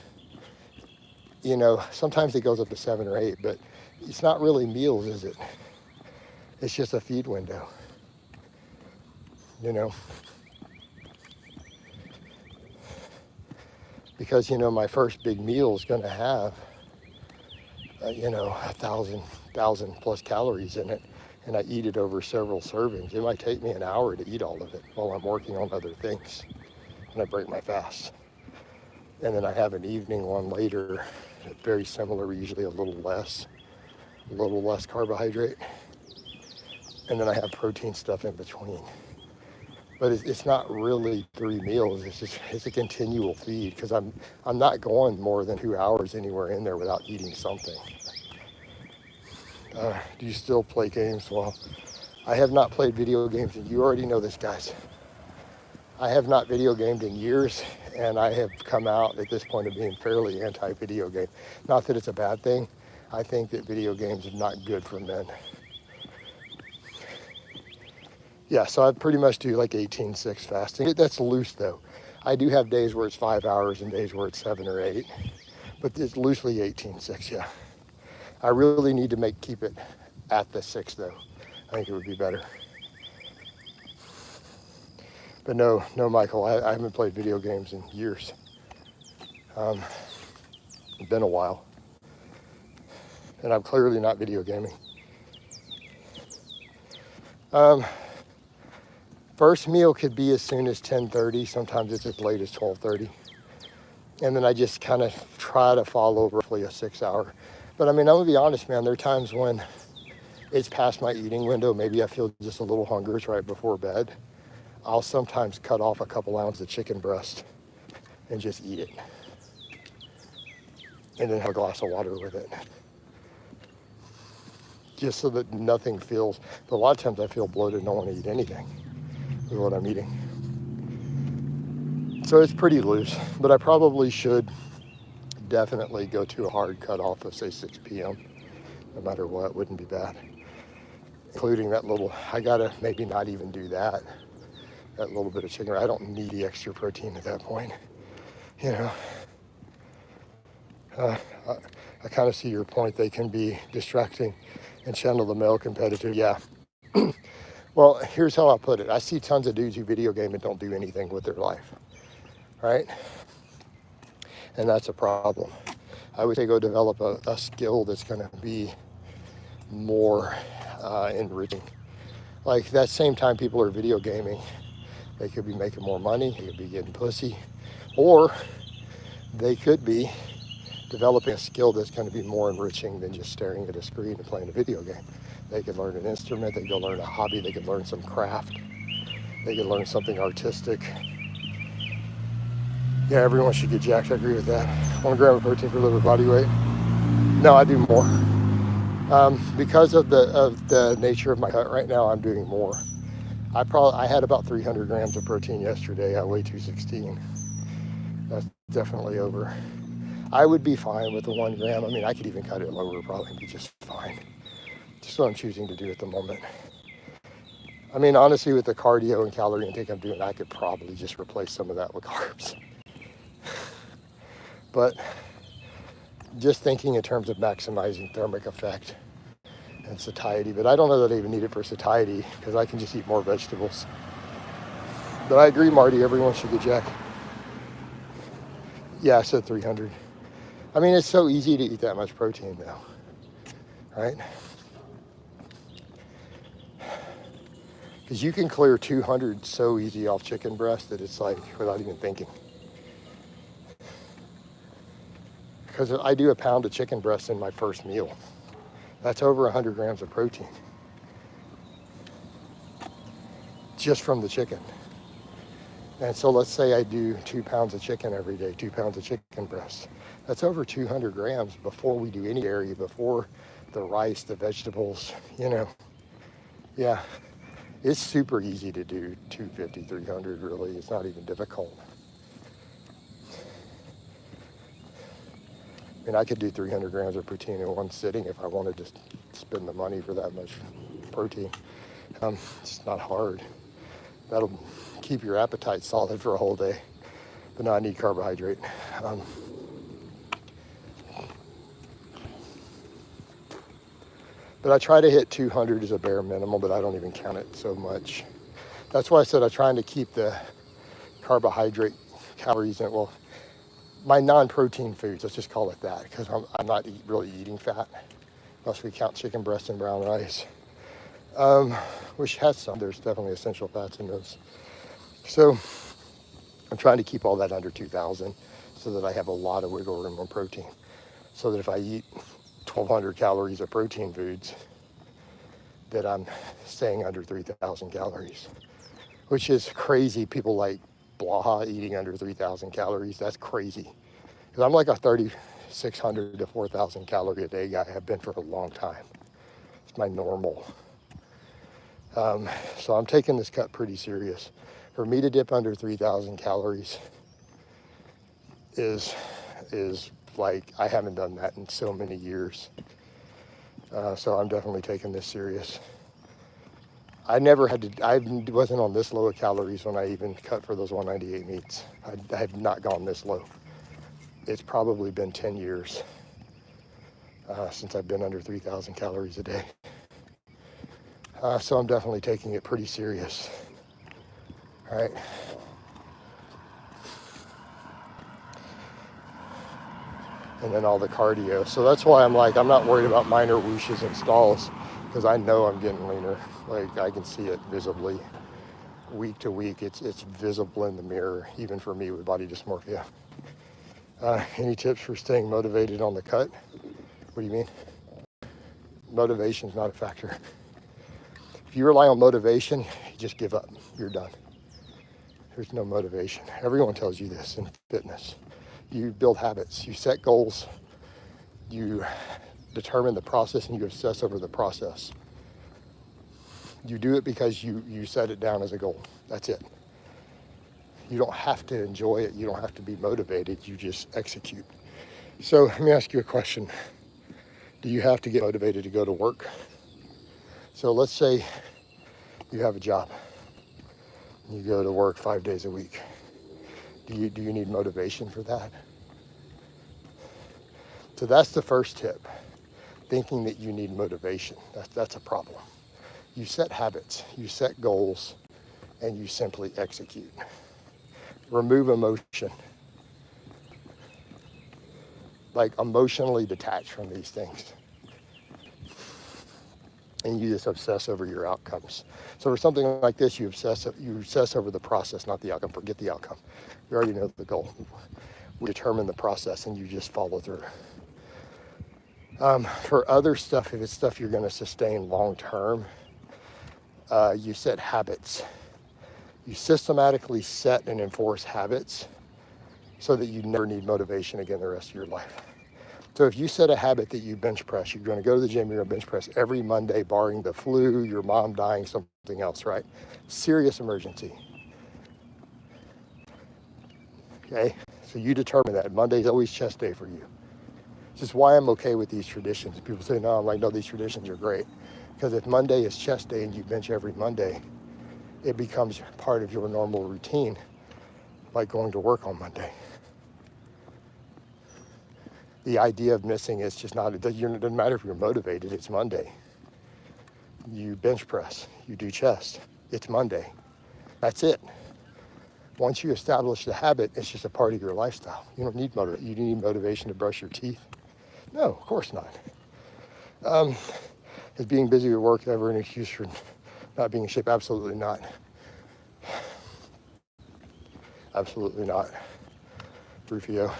You know, sometimes it goes up to 7 or 8, but it's not really meals, is it? It's just a feed window, you know? Because, you know, my first big meal is going to have, you know, 1,000 plus calories in it, and I eat it over several servings. It might take me an hour to eat all of it while I'm working on other things, and I break my fast. And then I have an evening one later, very similar, usually a little less carbohydrate. And then I have protein stuff in between. But it's not really 3 meals. It's a continual feed, because I'm not going more than 2 hours anywhere in there without eating something. Do you still play games? Well, I have not played video games, and you already know this, guys. I have not video gamed in years, and I have come out at this point of being fairly anti-video game. Not that it's a bad thing. I think that video games are not good for men. Yeah, so I pretty much do like 18-6 fasting. That's loose though. I do have days where it's 5 hours and days where it's 7 or 8, but it's loosely 18-6, yeah. I really need to keep it at the 6 though. I think it would be better. But no, Michael, I haven't played video games in years. It's been a while. And I'm clearly not video gaming. First meal could be as soon as 10:30. Sometimes it's as late as 12:30. And then I just kind of try to follow roughly a 6 hour. But I mean, I'm gonna be honest, man, there are times when it's past my eating window. Maybe I feel just a little hungry right before bed. I'll sometimes cut off a couple ounces of chicken breast and just eat it. And then have a glass of water with it. Just so that nothing feels, but a lot of times I feel bloated and don't want to eat anything with what I'm eating. So it's pretty loose, but I probably should definitely go to a hard cutoff of say 6 p.m. No matter what, wouldn't be bad. Including that little, I gotta maybe not even do that little bit of chicken. I don't need the extra protein at that point, you know. I kind of see your point. They can be distracting and channel the male competitive. Yeah. Well, here's how I put it. I see tons of dudes who video game and don't do anything with their life, right? And that's a problem. I would say go develop a skill that's going to be more enriching. Like that same time people are video gaming, they could be making more money, they could be getting pussy, or they could be developing a skill that's going to be more enriching than just staring at a screen and playing a video game. They could learn an instrument, they could learn a hobby, they could learn some craft, they could learn something artistic. Yeah, everyone should get jacked. I agree with that. 1 gram of protein per liver body weight. No, I do more. Because of the nature of my cut right now, I'm doing more. I had about 300 grams of protein yesterday. I weigh 216. That's definitely over. I would be fine with the 1 gram. I mean, I could even cut it lower, probably be just fine. Just what I'm choosing to do at the moment. I mean, honestly, with the cardio and calorie intake I'm doing, I could probably just replace some of that with carbs. But just thinking in terms of maximizing thermic effect and satiety, but I don't know that I even need it for satiety because I can just eat more vegetables. But I agree, Marty, everyone should get jacked. Yeah, I said 300. I mean, it's so easy to eat that much protein now, right? Because you can clear 200 so easy off chicken breast that it's like without even thinking. Because I do a pound of chicken breast in my first meal. That's over 100 grams of protein. Just from the chicken. And so let's say I do 2 pounds of chicken every day, 2 pounds of chicken breast. That's over 200 grams before we do any dairy, before the rice, the vegetables, you know. Yeah, it's super easy to do 250, 300 really. It's not even difficult. I mean, I could do 300 grams of protein in one sitting if I wanted to spend the money for that much protein. It's not hard. That'll keep your appetite solid for a whole day. but no, I need carbohydrate. But I try to hit 200 as a bare minimum, but I don't even count it so much. That's why I said I'm trying to keep the carbohydrate calories in, well, my non-protein foods, let's just call it that, because I'm not really eating fat, unless we count chicken breast and brown rice, which has some, there's definitely essential fats in those. So I'm trying to keep all that under 2,000 so that I have a lot of wiggle room on protein. So that if I eat 1,200 calories of protein foods, that I'm staying under 3,000 calories, which is crazy. People like Blaha eating under 3,000 calories, that's crazy. Because I'm like a 3,600 to 4,000 calorie a day guy. I've been for a long time. It's my normal. So I'm taking this cut pretty serious. For me to dip under 3,000 calories is like, I haven't done that in so many years. So I'm definitely taking this serious. I wasn't on this low of calories when I even cut for those 198 meets. I have not gone this low. It's probably been 10 years since I've been under 3,000 calories a day. So I'm definitely taking it pretty serious. All right. And then all the cardio. So that's why I'm not worried about minor whooshes and stalls, because I know I'm getting leaner. Like, I can see it visibly. Week to week, it's visible in the mirror, even for me with body dysmorphia. Any tips for staying motivated on the cut? What do you mean? Motivation's not a factor. If you rely on motivation, you just give up. You're done. There's no motivation. Everyone tells you this in fitness. You build habits, you set goals, you determine the process, and you obsess over the process. You do it because you set it down as a goal. That's it. You don't have to enjoy it. You don't have to be motivated. You just execute. So let me ask you a question. Do you have to get motivated to go to work? So let's say you have a job. You go to work 5 days a week. Do you need motivation for that? So that's the first tip. Thinking that you need motivation. That's a problem. You set habits, you set goals, and you simply execute. Remove emotion. Like, emotionally detach from these things. And you just obsess over your outcomes. So for something like this, you obsess over the process, not the outcome. Forget the outcome. You already know the goal. We determine the process and you just follow through. For other stuff, if it's stuff you're going to sustain long term, you set habits. You systematically set and enforce habits so that you never need motivation again the rest of your life. So if you set a habit that you bench press, you're going to go to the gym, you're going to bench press every Monday, barring the flu, your mom dying, something else, right? Serious emergency. Okay, so you determine that. Monday's always chest day for you. This is why I'm okay with these traditions. People say, no, I'm like, no, these traditions are great. Because if Monday is chest day and you bench every Monday, it becomes part of your normal routine, like going to work on Monday. The idea of missing it's just not, it doesn't matter if you're motivated, it's Monday. You bench press, you do chest, it's Monday. That's it. Once you establish the habit, it's just a part of your lifestyle. You don't need motivation. You need motivation to brush your teeth? No, of course not. Is being busy at work ever an excuse for not being in shape? Absolutely not. Absolutely not, Rufio.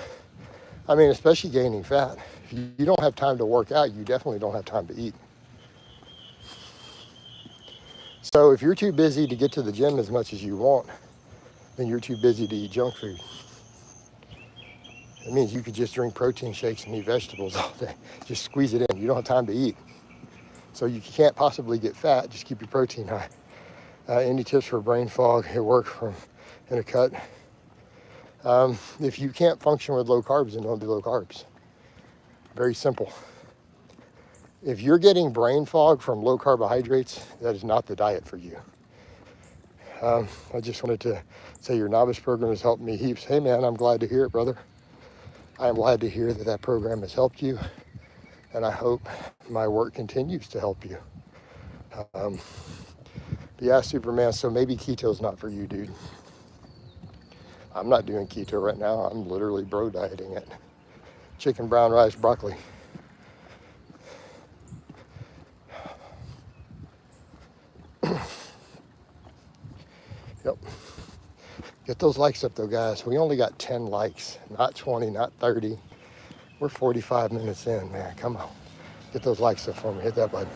I mean, especially gaining fat. If you don't have time to work out, you definitely don't have time to eat. So if you're too busy to get to the gym as much as you want, then you're too busy to eat junk food. It means you could just drink protein shakes and eat vegetables all day. Just squeeze it in. You don't have time to eat. So you can't possibly get fat. Just keep your protein high. Any tips for brain fog at work in a cut? If you can't function with low carbs, then don't do low carbs. Very simple. If you're getting brain fog from low carbohydrates, that is not the diet for you. I just wanted to say your novice program has helped me heaps. Hey man, I'm glad to hear it, brother. I am glad to hear that that program has helped you, and I hope my work continues to help you. But yeah, Superman, so maybe keto's not for you, dude. I'm not doing keto right now. I'm literally bro dieting it. Chicken, brown rice, broccoli. Yep. Get those likes up though, guys. We only got 10 likes, not 20, not 30. We're 45 minutes in, man. Come on. Get those likes up for me. Hit that button.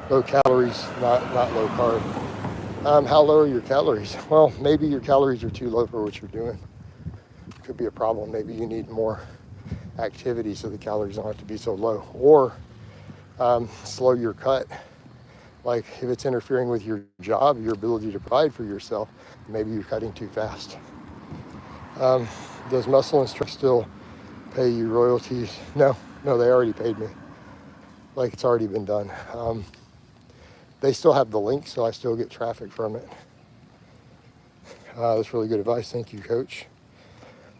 Low calories, not low carb. How low are your calories? Well, maybe your calories are too low for what you're doing. Could be a problem. Maybe you need more activity so the calories don't have to be so low. Or slow your cut. Like if it's interfering with your job, your ability to provide for yourself, maybe you're cutting too fast. Does Muscle Instruct still pay you royalties? No, they already paid me. Like it's already been done. They still have the link, so I still get traffic from it. That's really good advice. Thank you, Coach.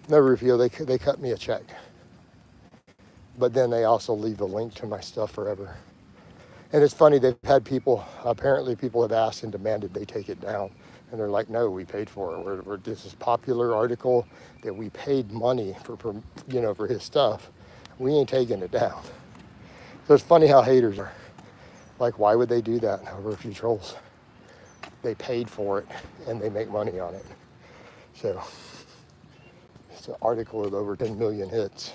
No, Rufio, they cut me a check. But then they also leave a link to my stuff forever. And it's funny, they've had people, apparently people have asked and demanded they take it down. And they're like, no, we paid for it. This is a popular article that we paid money for his stuff. We ain't taking it down. So it's funny how haters are. Like, why would they do that over a few trolls? They paid for it and they make money on it. So it's an article with over 10 million hits.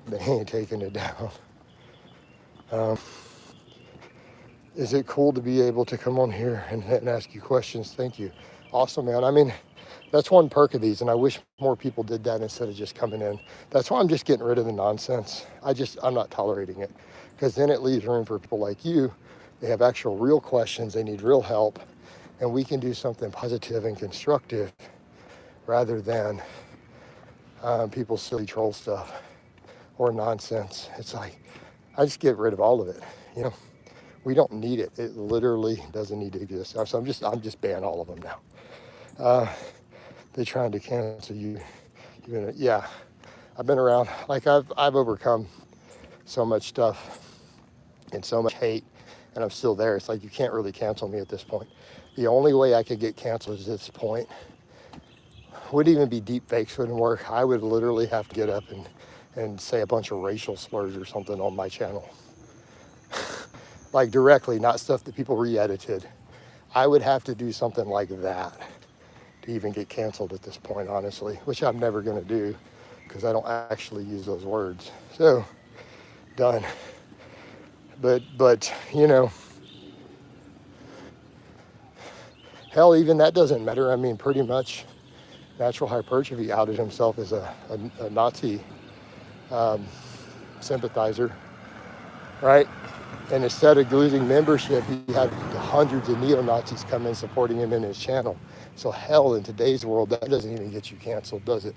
They ain't taking it down. Is it cool to be able to come on here and ask you questions? Thank you. Awesome, man. I mean, that's one perk of these, and I wish more people did that instead of just coming in. That's why I'm just getting rid of the nonsense. I'm not tolerating it, because then it leaves room for people like you. They have actual real questions. They need real help, and we can do something positive and constructive rather than people's silly troll stuff or nonsense. It's like, I just get rid of all of it, We don't need it. It literally doesn't need to exist. So I'm just banning all of them now. They're trying to cancel you. Yeah, I've been around. Like I've overcome so much stuff and so much hate, and I'm still there. It's like you can't really cancel me at this point. The only way I could get canceled at this point would even be deep fakes wouldn't work. I would literally have to get up and say a bunch of racial slurs or something on my channel. Like directly, not stuff that people re-edited. I would have to do something like that to even get canceled at this point, honestly, which I'm never gonna do because I don't actually use those words. So, done. But hell, even that doesn't matter. I mean, pretty much Natural Hypertrophy outed himself as a Nazi sympathizer, right? And instead of losing membership, he had hundreds of neo-Nazis come in supporting him in his channel. So hell, in today's world, that doesn't even get you canceled, does it?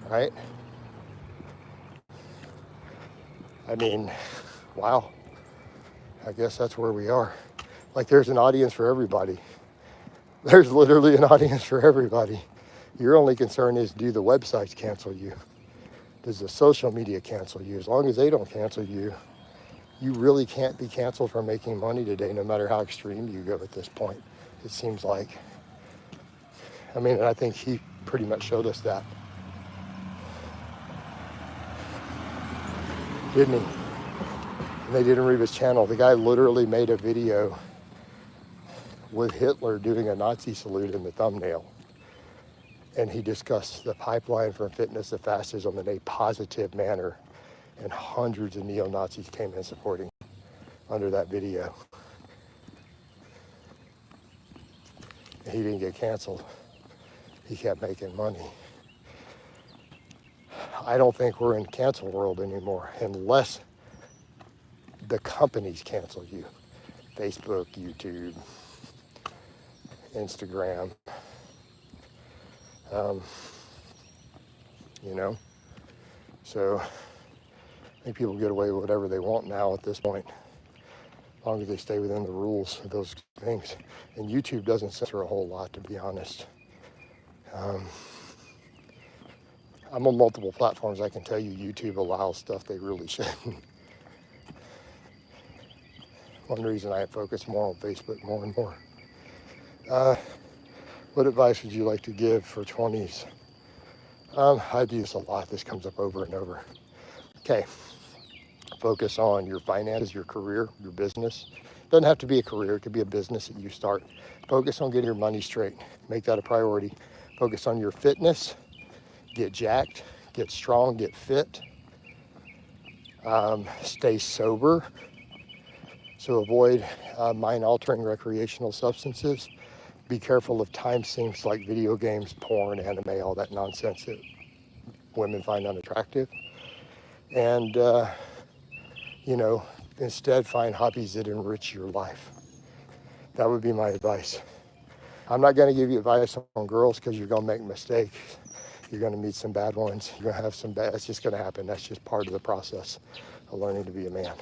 Right? I mean, wow. I guess that's where we are. Like there's an audience for everybody. There's literally an audience for everybody. Your only concern is, do the websites cancel you? Does the social media cancel you? As long as they don't cancel you, you really can't be canceled for making money today, no matter how extreme you go at this point, it seems like. I mean, and I think he pretty much showed us that. Didn't he? And they didn't read his channel. The guy literally made a video with Hitler doing a Nazi salute in the thumbnail. And he discussed the pipeline from fitness to fascism in a positive manner. And hundreds of neo-Nazis came in supporting under that video. And he didn't get canceled. He kept making money. I don't think we're in cancel world anymore unless the companies cancel you. Facebook, YouTube, Instagram. So I think people get away with whatever they want now at this point. as long as they stay within the rules of those things. And YouTube doesn't censor a whole lot, to be honest. I'm on multiple platforms. I can tell you YouTube allows stuff they really shouldn't. One reason I focus more on Facebook more and more. What advice would you like to give for 20s? I do this a lot. This comes up over and over. Okay, focus on your finances, your career, your business. Doesn't have to be a career. It could be a business that you start. Focus on getting your money straight. Make that a priority. Focus on your fitness. Get jacked, get strong, get fit. Stay sober. So avoid mind-altering recreational substances. Be careful of time sinks like video games, porn, anime, all that nonsense that women find unattractive. And, instead find hobbies that enrich your life. That would be my advice. I'm not going to give you advice on girls because you're going to make mistakes. You're going to meet some bad ones. You're going to have some bad, that's just going to happen. That's just part of the process of learning to be a man.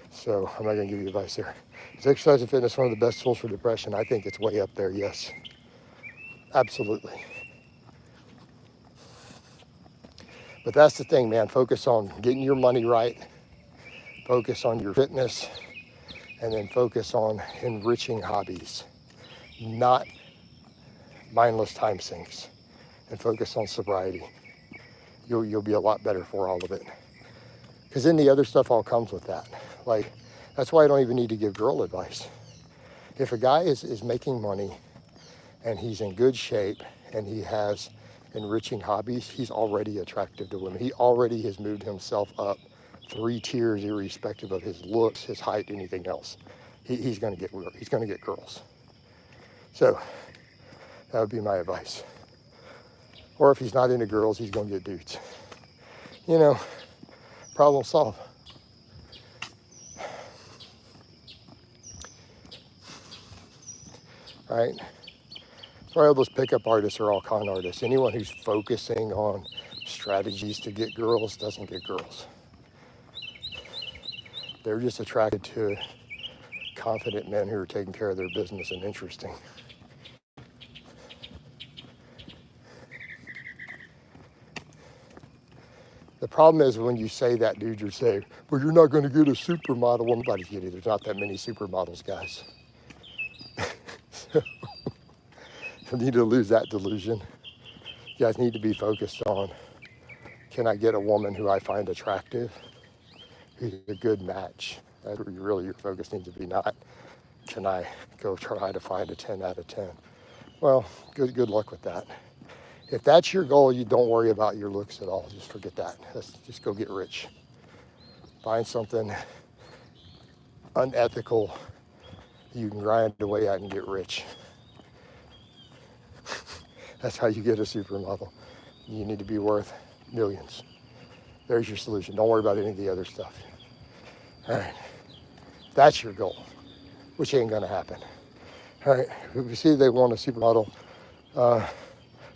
So I'm not going to give you advice there. Is exercise and fitness one of the best tools for depression? I think it's way up there, yes. Absolutely. But that's the thing, man. Focus on getting your money right. Focus on your fitness. And then focus on enriching hobbies, not mindless time sinks. And focus on sobriety. You'll be a lot better for all of it. Because then the other stuff all comes with that. Like, that's why I don't even need to give girl advice. If a guy is making money and he's in good shape and he has enriching hobbies, he's already attractive to women. He already has moved himself up 3 tiers irrespective of his looks, his height, anything else. He's going to get girls. So that would be my advice. Or if he's not into girls, he's going to get dudes. Problem solved. Right? Sorry, all those pickup artists are all con artists. Anyone who's focusing on strategies to get girls doesn't get girls. They're just attracted to confident men who are taking care of their business and interesting. The problem is when you say that, dude, you're saying, well, you're not going to get a supermodel. Well, nobody's getting it. There's not that many supermodels, guys. So you need to lose that delusion. You guys need to be focused on, can I get a woman who I find attractive, who's a good match? That's where really your focus needs to be, not can I go try to find a 10 out of 10. Well, good luck with that. If that's your goal, you don't worry about your looks at all. Just forget that. Just go get rich. Find something unethical you can grind away at and get rich. That's how you get a supermodel. You need to be worth millions. There's your solution. Don't worry about any of the other stuff. All right. That's your goal, which ain't going to happen. All right. If you see they want a supermodel,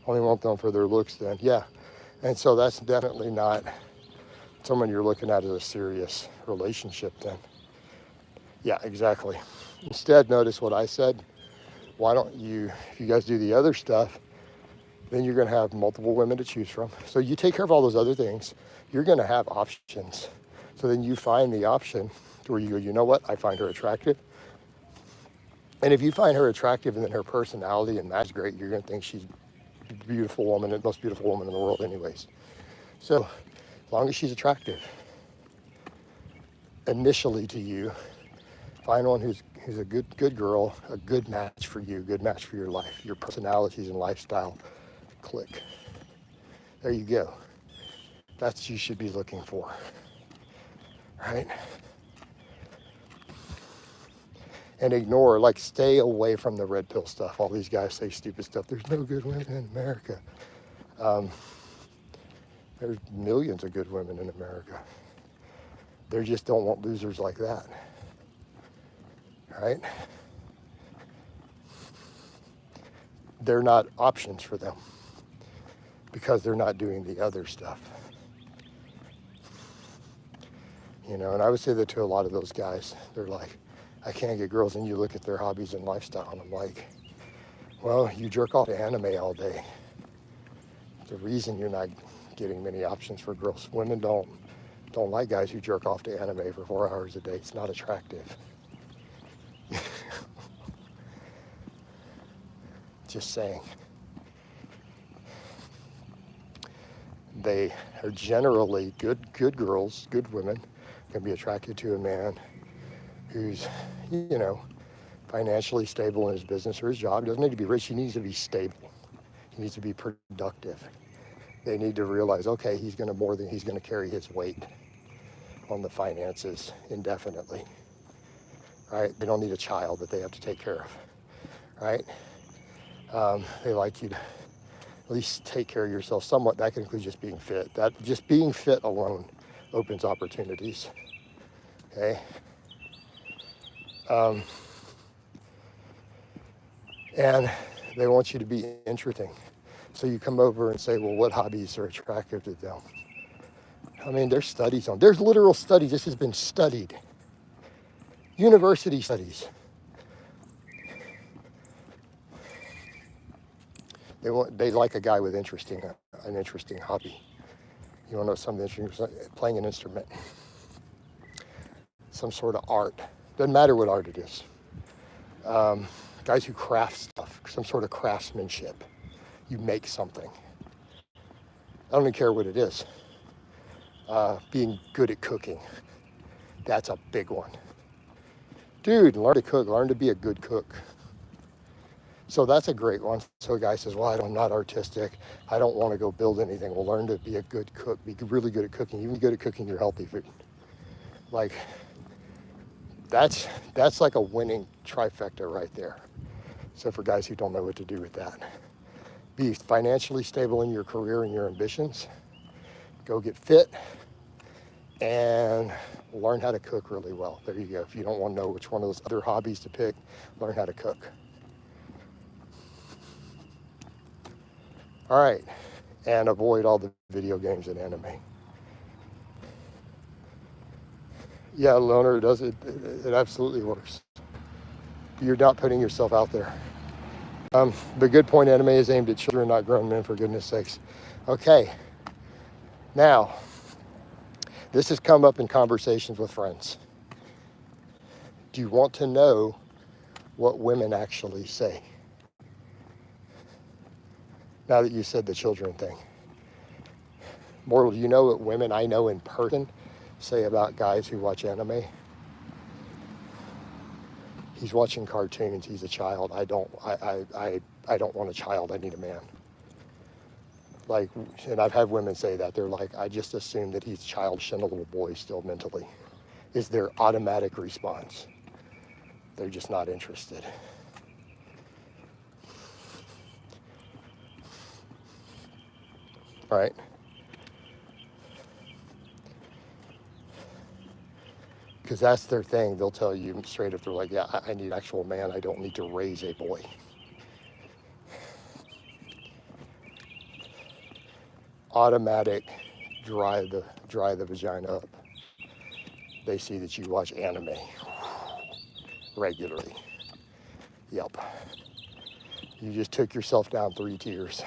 only want them for their looks then. Yeah. And so that's definitely not someone you're looking at as a serious relationship then. Yeah, exactly. Instead, notice what I said. Why don't you, if you guys do the other stuff, then you're going to have multiple women to choose from. So you take care of all those other things, you're going to have options. So then you find the option where you go, you know what, I find her attractive. And if you find her attractive and then her personality and that's great, you're going to think she's a beautiful woman, the most beautiful woman in the world anyways. So as long as she's attractive, initially to you, find one who's a good girl, a good match for you, good match for your life, your personalities and lifestyle click. There you go. That's what you should be looking for, right? And ignore, like stay away from the red pill stuff. All these guys say stupid stuff. There's no good women in America. There's millions of good women in America. They just don't want losers like that, right? They're not options for them because they're not doing the other stuff. And I would say that to a lot of those guys. They're like, I can't get girls. And you look at their hobbies and lifestyle, and I'm like, well, you jerk off to anime all day. The reason you're not getting many options for girls, women don't like guys who jerk off to anime for 4 hours a day. It's not attractive. Just saying. They are generally good girls, good women, can be attracted to a man who's, financially stable in his business or his job. He doesn't need to be rich, he needs to be stable. He needs to be productive. They need to realize, okay, he's going to carry his weight on the finances indefinitely. Right? They don't need a child that they have to take care of. Right? They like you to at least take care of yourself somewhat. That can include just being fit. That just being fit alone opens opportunities. Okay. And they want you to be interesting. So you come over and say, well, what hobbies are attractive to them? I mean, there's literal studies. This has been studied. University studies. They like a guy with an interesting hobby. You want to know something interesting? Playing an instrument. Some sort of art. Doesn't matter what art it is. Guys who craft stuff, some sort of craftsmanship. You make something. I don't even care what it is. Being good at cooking. That's a big one. Dude, learn to cook. Learn to be a good cook. So that's a great one. So a guy says, well, I'm not artistic. I don't want to go build anything. Well, learn to be a good cook. Be really good at cooking. Even good at cooking your healthy food. Like, that's like a winning trifecta right there. So for guys who don't know what to do with that, be financially stable in your career and your ambitions. Go get fit and learn how to cook really well. There you go. If you don't want to know which one of those other hobbies to pick, learn how to cook. All right. And avoid all the video games and anime. Yeah, loner, it absolutely works. You're not putting yourself out there. The good point, anime is aimed at children, not grown men, for goodness sakes. Okay. Now, this has come up in conversations with friends. Do you want to know what women actually say? Now that you said the children thing. Mortal, do you know what women I know in person say about guys who watch anime? He's watching cartoons, he's a child. I don't want a child, I need a man. Like, and I've had women say that. They're like, I just assume that he's childish and a little boy still mentally. Is their automatic response. They're just not interested. Right? Because that's their thing. They'll tell you straight up, they're like, yeah, I need an actual man. I don't need to raise a boy. Automatic dry the vagina up. They see that you watch anime regularly. Yep. You just took yourself down 3 tiers.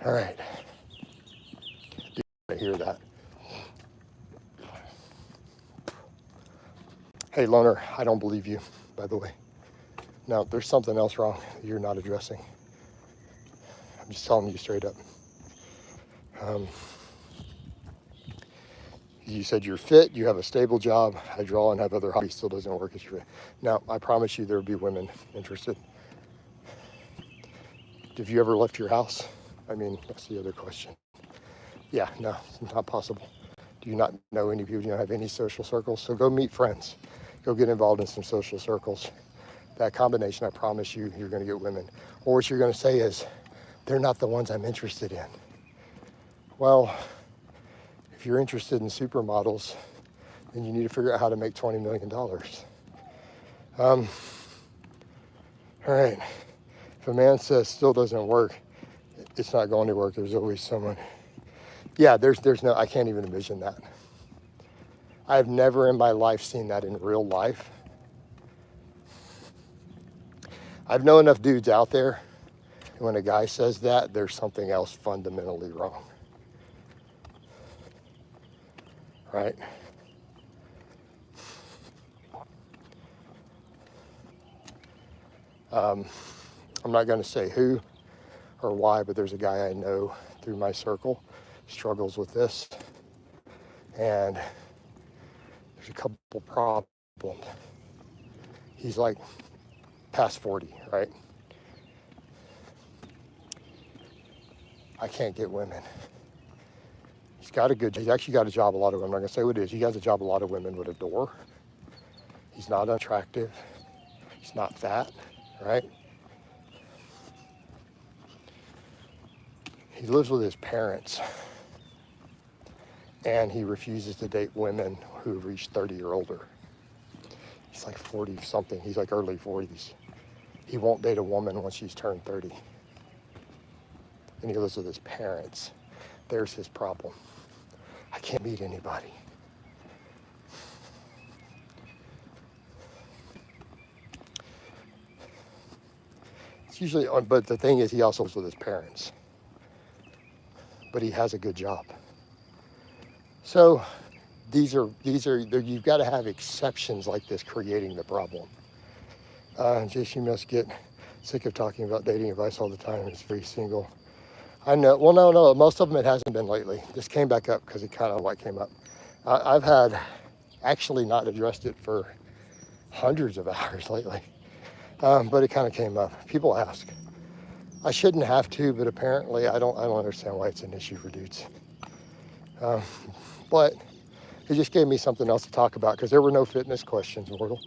All right. I hear that. Hey, loner, I don't believe you, by the way. Now, there's something else wrong that you're not addressing. I'm just telling you straight up. You said you're fit, you have a stable job. I draw and have other hobbies, still doesn't work as you're fit. Now, I promise you there will be women interested. Have you ever left your house? I mean, that's the other question. Yeah, no, it's not possible. Do you not know any people? Do you not have any social circles? So go meet friends. Go get involved in some social circles. That combination, I promise you, you're going to get women. Or what you're going to say is, they're not the ones I'm interested in. Well, if you're interested in supermodels, then you need to figure out how to make $20 million. All right. If a man says still doesn't work, it's not going to work. There's always someone Yeah, there's no, I can't even envision that. I've never in my life seen that in real life. I've known enough dudes out there, and when a guy says that, there's something else fundamentally wrong, right? I'm not going to say who or why, but there's a guy I know through my circle struggles with this, and there's a couple problems. He's like past 40, right? I can't get women. He's actually got a job a lot of women, I'm not going to say what it is. He has a job a lot of women would adore. He's not unattractive. He's not fat, right? He lives with his parents, and he refuses to date women who have reached 30 or older. He's like 40 something. He's like early 40s. He won't date a woman once she's turned 30. And he lives with his parents. There's his problem. I can't meet anybody. It's usually, but the thing is, he also lives with his parents. But he has a good job. So you've got to have exceptions like this creating the problem. Just you must get sick of talking about dating advice all the time. It's very single. I know, well, no, most of them it hasn't been lately. This came back up because it kind of like came up. I've had actually not addressed it for hundreds of hours lately, but it kind of came up. People ask. I shouldn't have to, but apparently I don't understand why it's an issue for dudes. But it just gave me something else to talk about because there were no fitness questions, Mortal.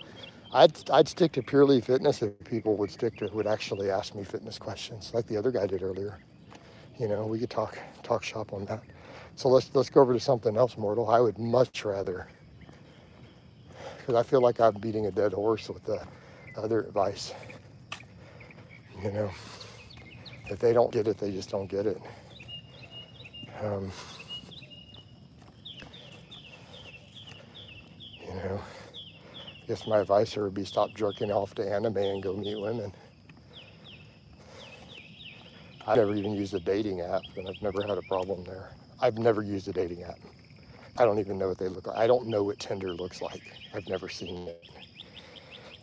I'd stick to purely fitness if people would actually ask me fitness questions like the other guy did earlier. You know, we could talk shop on that. So let's go over to something else, Mortal. I would much rather, because I feel like I'm beating a dead horse with the other advice. You know, if they don't get it, they just don't get it. You know, I guess my advice here would be stop jerking off to anime and go meet women. I've never even used a dating app, and I've never had a problem there. I've never used a dating app. I don't even know what they look like. I don't know what Tinder looks like. I've never seen it.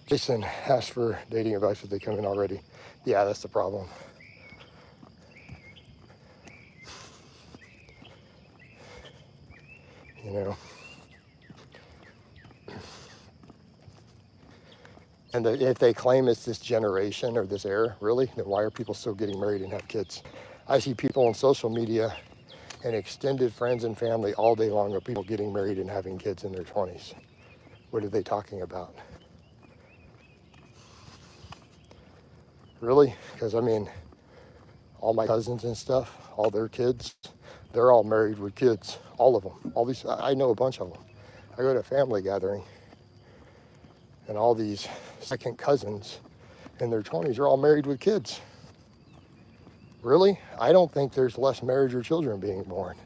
Jason asked for dating advice, but they come in already. Yeah, that's the problem. You know. And if they claim it's this generation or this era, really, then why are people still getting married and have kids? I see people on social media and extended friends and family all day long of people getting married and having kids in their 20s. What are they talking about? Really? Because I mean, all my cousins and stuff, all their kids, they're all married with kids. All of them. All these, I know a bunch of them. I go to a family gathering, and all these second cousins in their 20s are all married with kids. Really? I don't think there's less marriage or children being born.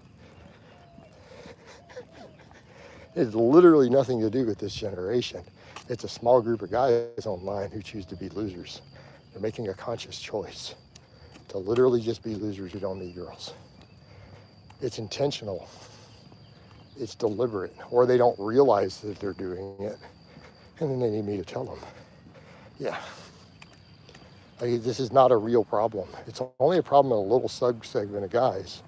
It's literally nothing to do with this generation. It's a small group of guys online who choose to be losers. They're making a conscious choice to literally just be losers who don't need girls. It's intentional. It's deliberate. Or they don't realize that they're doing it, and then they need me to tell them. Yeah. This is not a real problem. It's only a problem in a little subsegment of guys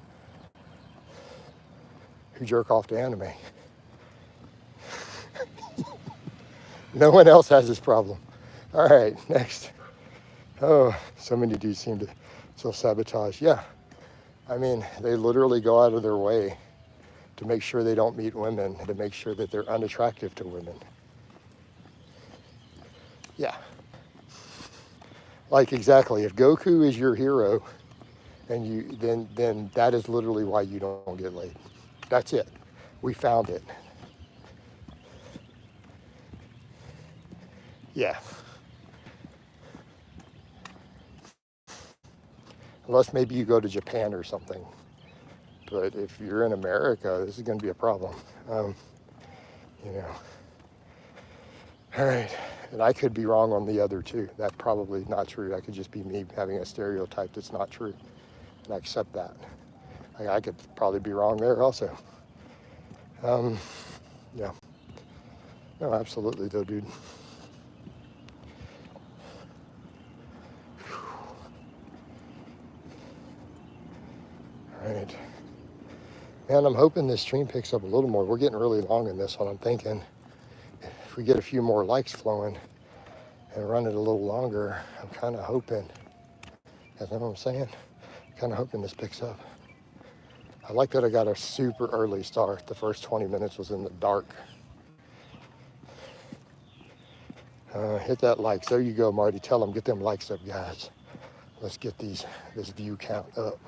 who jerk off to anime. No one else has this problem. All right, next. Oh, so many dudes seem to self-sabotage. Yeah, I mean, they literally go out of their way to make sure they don't meet women, to make sure that they're unattractive to women. Yeah. Like exactly, if Goku is your hero, and then that is literally why you don't get laid. That's it. We found it. Yeah. Unless maybe you go to Japan or something. But if you're in America, this is going to be a problem. You know. All right. And I could be wrong on the other two. That's probably not true. That could just be me having a stereotype that's not true. And I accept that. I could probably be wrong there also. Yeah. No, absolutely though, dude. All right. Man, I'm hoping this stream picks up a little more. We're getting really long in this one. I'm thinking if we get a few more likes flowing and run it a little longer, I'm kind of hoping, you know what I'm saying? Kind of hoping this picks up. I like that I got a super early start. The first 20 minutes was in the dark. Hit that likes. There you go, Marty. Tell them, get them likes up, guys. Let's get this view count up.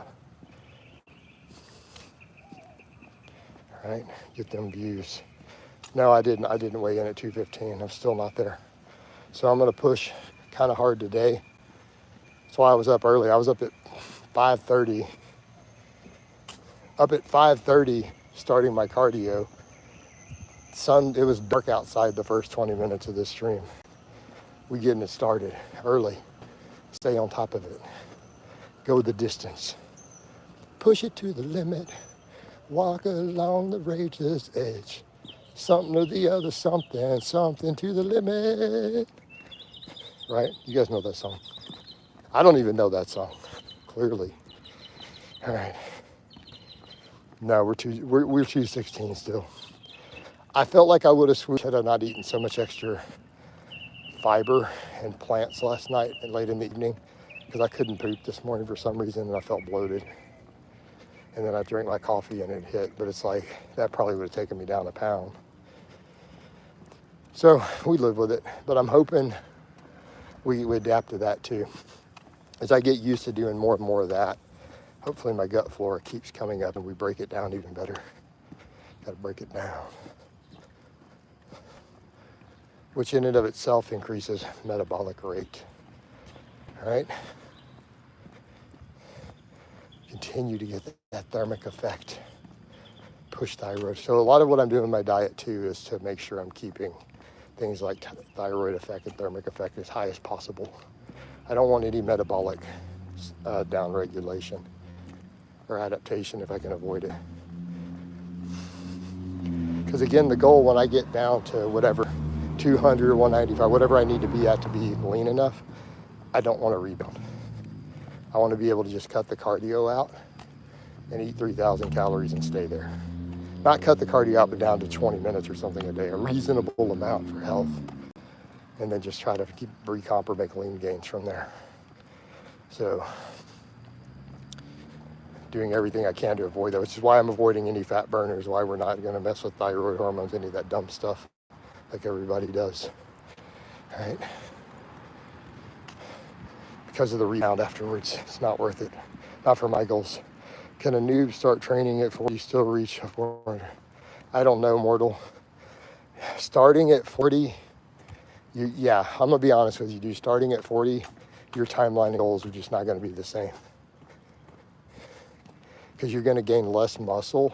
All right, get them views. No, I didn't weigh in at 215. I'm still not there. So I'm gonna push kind of hard today. That's why I was up early. I was up at 5:30. Up at 5:30, starting my cardio. It was dark outside the first 20 minutes of this stream. We getting it started early. Stay on top of it. Go the distance. Push it to the limit. Walk along the razor's edge. Something to the other something, something to the limit. Right? You guys know that song. I don't even know that song, clearly. All right. No, we're 216 still. I felt like I would have switched had I not eaten so much extra fiber and plants last night and late in the evening, because I couldn't poop this morning for some reason and I felt bloated. And then I drank my coffee and it hit, but it's like that probably would have taken me down a pound. So we live with it, but I'm hoping we adapt to that too. As I get used to doing more and more of that, hopefully my gut flora keeps coming up and we break it down even better. Got to break it down. Which in and of itself increases metabolic rate. All right? Continue to get that thermic effect. Push thyroid. So a lot of what I'm doing in my diet too is to make sure I'm keeping things like thyroid effect and thermic effect as high as possible. I don't want any metabolic downregulation or adaptation if I can avoid it. Because again, the goal when I get down to whatever, 200, 195, whatever I need to be at to be lean enough, I don't want to rebound. I want to be able to just cut the cardio out and eat 3,000 calories and stay there. Not cut the cardio out, but down to 20 minutes or something a day, a reasonable amount for health. And then just try to keep recomp or make lean gains from there. So doing everything I can to avoid that, which is why I'm avoiding any fat burners, why we're not going to mess with thyroid hormones, any of that dumb stuff like everybody does. All right? Because of the rebound afterwards, it's not worth it. Not for my goals. Can a noob start training at 40 still reach 400? I don't know, mortal. Starting at 40, yeah, I'm gonna be honest with you, dude. Starting at 40, your timeline goals are just not gonna be the same. Because you're gonna gain less muscle,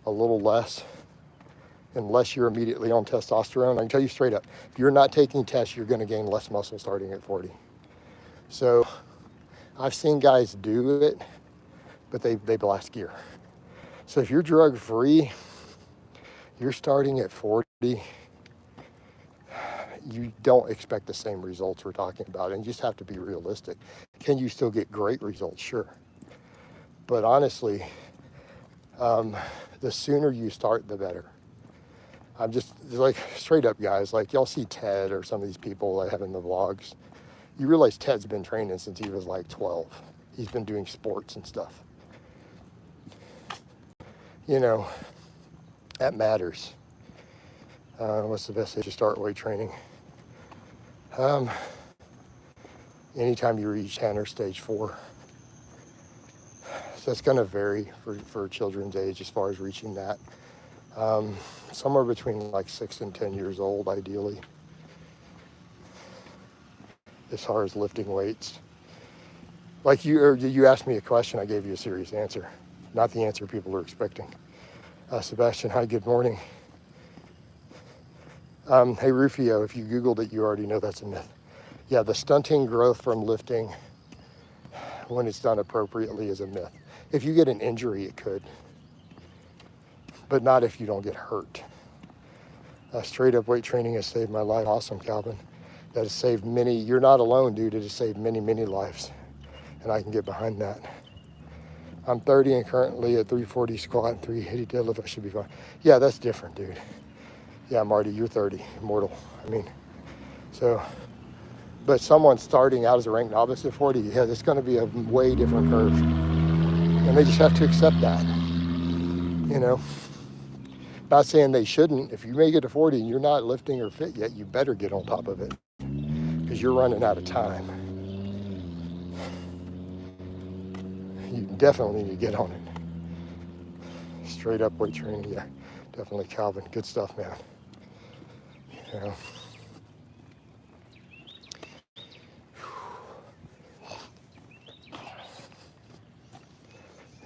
a little less, unless you're immediately on testosterone. I can tell you straight up, if you're not taking tests, you're gonna gain less muscle starting at 40. So I've seen guys do it, but they blast gear. So if you're drug free, you're starting at 40, you don't expect the same results we're talking about, and you just have to be realistic. Can you still get great results? Sure. But honestly, the sooner you start, the better. I'm just like straight up guys, like y'all see Ted or some of these people I have in the vlogs. You realize Ted's been training since he was like 12. He's been doing sports and stuff. You know, that matters. What's the best age to start weight training? Anytime you reach 10 or stage 4. So it's going to vary for children's age as far as reaching that. Somewhere between like 6 and 10 years old, ideally. As far as lifting weights. Like you asked me a question, I gave you a serious answer. not the answer people are expecting. Sebastian, hi, good morning. Hey, Rufio, if you Googled it, you already know that's a myth. Yeah, the stunting growth from lifting when it's done appropriately is a myth. If you get an injury, it could, but not if you don't get hurt. Straight up weight training has saved my life. Awesome, Calvin. That has saved many. You're not alone, dude. It has saved many, many lives, and I can get behind that. I'm 30 and currently at 340 squat and 380 deadlift. I should be fine. Yeah, that's different, dude. Yeah, Marty, you're 30, immortal. I mean, so, but someone starting out as a ranked novice at 40, yeah, it's going to be a way different curve. And they just have to accept that, you know. Not saying they shouldn't. If you make it to 40 and you're not lifting or fit yet, you better get on top of it because you're running out of time. You definitely need to get on it. Straight up weight training, yeah, definitely, Calvin. Good stuff, man. Yeah.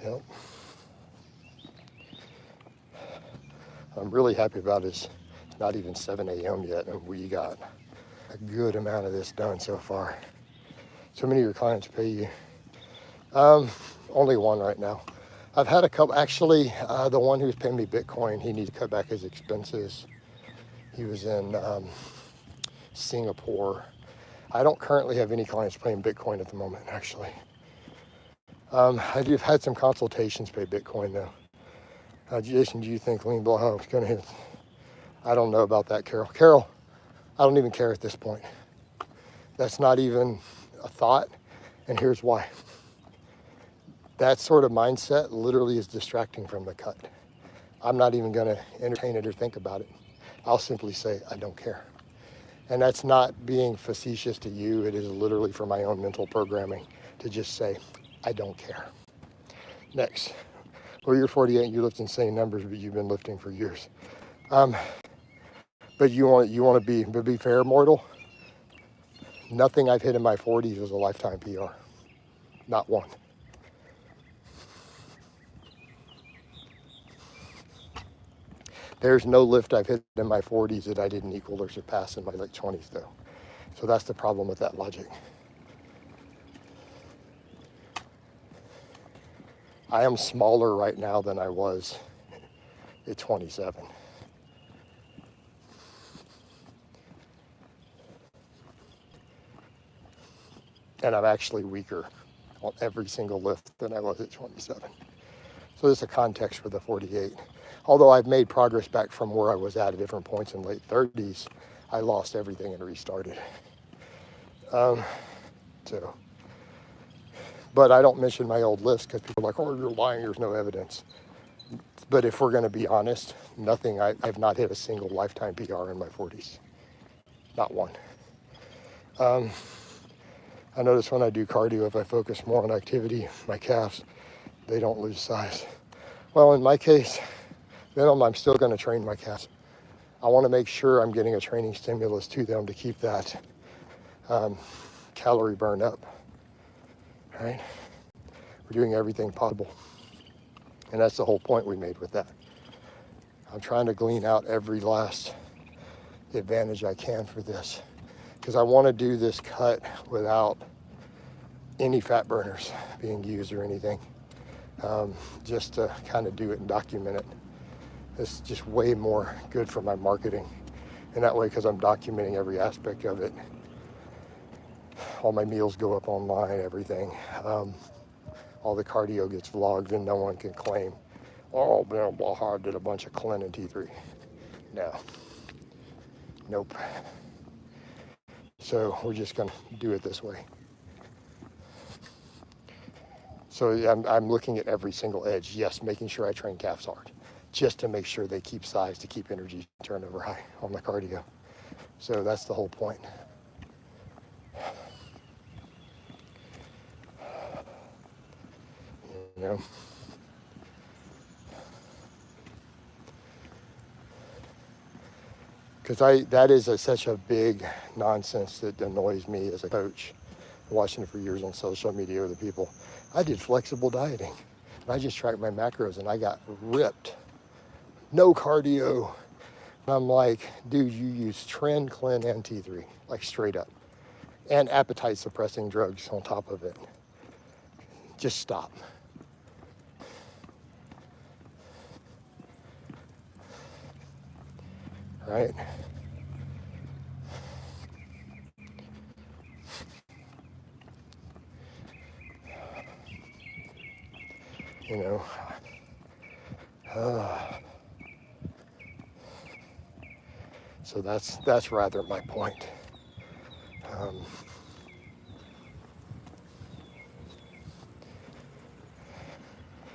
Yep. I'm really happy about is it's not even 7 a.m. yet, and we got a good amount of this done so far. So many of your clients pay you. Only one right now. I've had a couple, actually, the one who's paying me Bitcoin, he needs to cut back his expenses. He was in Singapore. I don't currently have any clients paying Bitcoin at the moment, actually. I've had some consultations pay Bitcoin though. Jason, do you think Lean Blaha is going to hit? I don't know about that, Carol. Carol, I don't even care at this point. That's not even a thought, and here's why. That sort of mindset literally is distracting from the cut. I'm not even going to entertain it or think about it. I'll simply say, I don't care. And that's not being facetious to you. It is literally for my own mental programming to just say, I don't care. Next. Well, you're 48 and you lift insane numbers, but you've been lifting for years. But you want to be fair, mortal. Nothing I've hit in my 40s is a lifetime PR. Not one. There's no lift I've hit in my 40s that I didn't equal or surpass in my late 20s, though. So that's the problem with that logic. I am smaller right now than I was at 27. And I'm actually weaker on every single lift than I was at 27. So there's a context for the 48. Although I've made progress back from where I was at different points in late 30s, I lost everything and restarted. But I don't mention my old lifts because people are like, oh, you're lying, there's no evidence. But if we're going to be honest, I've not hit a single lifetime PR in my 40s. Not one. I notice when I do cardio, if I focus more on activity, my calves, they don't lose size. Well, in my case, then I'm still going to train my calves. I want to make sure I'm getting a training stimulus to them to keep that calorie burn up, right? We're doing everything possible. And that's the whole point we made with that. I'm trying to glean out every last advantage I can for this because I want to do this cut without any fat burners being used or anything, just to kind of do it and document it. It's just way more good for my marketing. And that way, because I'm documenting every aspect of it, all my meals go up online, everything. All the cardio gets vlogged and no one can claim, oh, man, Blaha did a bunch of clean in T3. No. Nope. So we're just going to do it this way. So I'm looking at every single edge. Yes, making sure I train calves hard, just to make sure they keep size, to keep energy turnover high on the cardio. So that's the whole point. You know? Because that is such a big nonsense that annoys me as a coach, watching it for years on social media with the people. I did flexible dieting. And I just tracked my macros and I got ripped. No cardio. And I'm like, dude, you use Tren, Clen, and T3, like straight up. And appetite suppressing drugs on top of it. Just stop. Right? You know, so that's rather my point.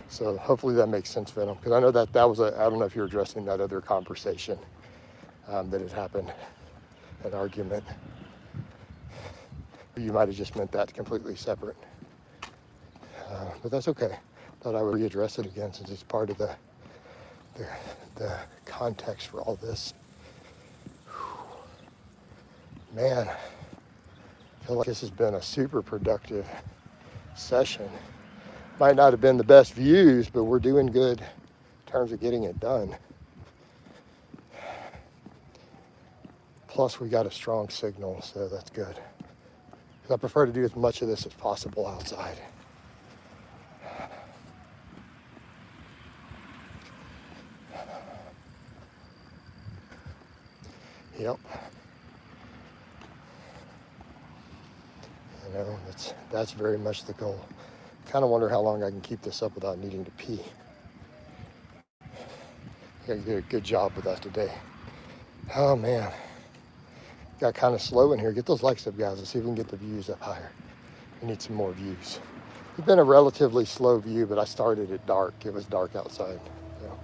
So hopefully that makes sense, Venom, because I know that was I don't know if you're addressing that other conversation that had happened, an argument. You might have just meant that completely separate. But that's okay. Thought I would readdress it again since it's part of the context for all this. Man, I feel like this has been a super productive session. Might not have been the best views, but we're doing good in terms of getting it done. Plus, we got a strong signal, so that's good. I prefer to do as much of this as possible outside. Yep. You know, that's very much the goal. Kind of wonder how long I can keep this up without needing to pee. You did a good job with that today. Oh man, got kind of slow in here. Get those likes up, guys. Let's see if we can get the views up higher. We need some more views. It's been a relatively slow view, but I started at dark. It was dark outside. So.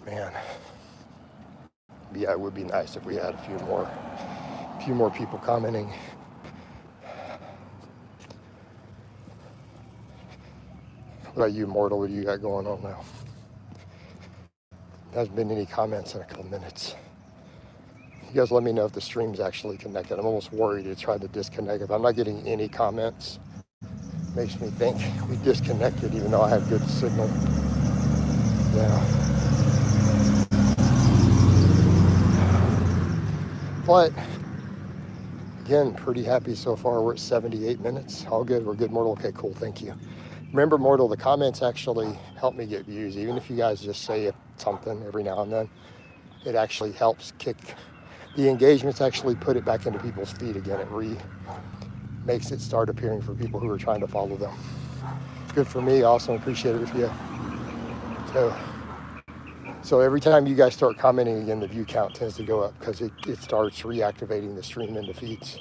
Man, yeah, it would be nice if we had a few more people commenting. What about you, Mortal? What do you got going on now? There hasn't been any comments in a couple minutes. You guys let me know if the stream's actually connected. I'm almost worried it tried to disconnect. If I'm not getting any comments, it makes me think we disconnected even though I have good signal. Yeah. But again, pretty happy so far. We're at 78 minutes. All good. We're good, Mortal. Okay, cool. Thank you. Remember, Mortal, the comments actually help me get views. Even if you guys just say something every now and then, it actually helps kick the engagements, actually put it back into people's feed again. It makes it start appearing for people who are trying to follow them. Good for me. Awesome. Appreciate it with you. So every time you guys start commenting again, the view count tends to go up because it starts reactivating the stream into feeds.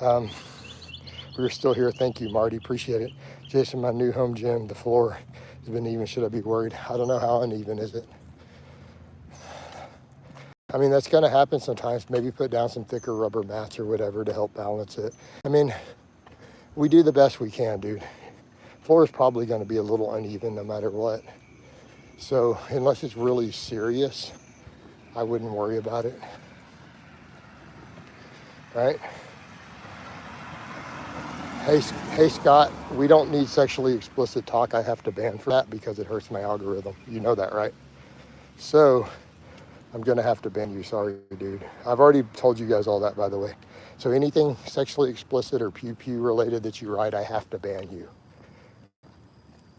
We're still here. Thank you, Marty. Appreciate it. Jason, my new home gym, the floor has been even. Should I be worried? I don't know. How uneven is it? I mean, that's going to happen sometimes. Maybe put down some thicker rubber mats or whatever to help balance it. I mean, we do the best we can, dude. Floor is probably going to be a little uneven no matter what. So unless it's really serious, I wouldn't worry about it. Right? Hey Scott, we don't need sexually explicit talk. I have to ban for that because it hurts my algorithm. You know that, right? So I'm gonna have to ban you. Sorry, dude. I've already told you guys all that, by the way. So anything sexually explicit or pew-pew related that you write, I have to ban you.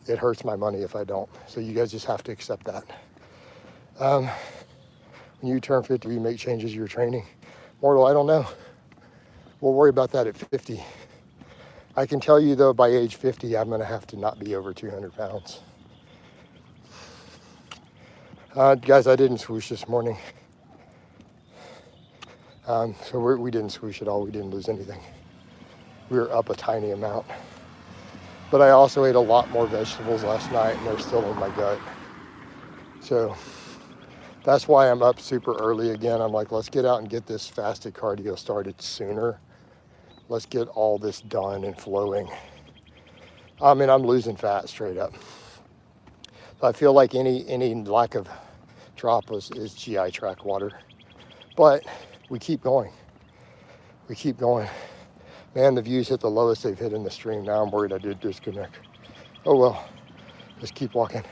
It hurts my money if I don't. So you guys just have to accept that. When you turn 50, you make changes to your training. Mortal, I don't know. We'll worry about that at 50. I can tell you though, by age 50, I'm gonna have to not be over 200 pounds. Guys, I didn't swoosh this morning. So we didn't swoosh at all. We didn't lose anything. We were up a tiny amount. But I also ate a lot more vegetables last night and they're still in my gut. So that's why I'm up super early again. I'm like, let's get out and get this fasted cardio started sooner. Let's get all this done and flowing. I mean, I'm losing fat straight up. So I feel like any lack of drop is GI tract water. But we keep going. We keep going. Man, the views hit the lowest they've hit in the stream. Now I'm worried I did disconnect. Oh well, just keep walking.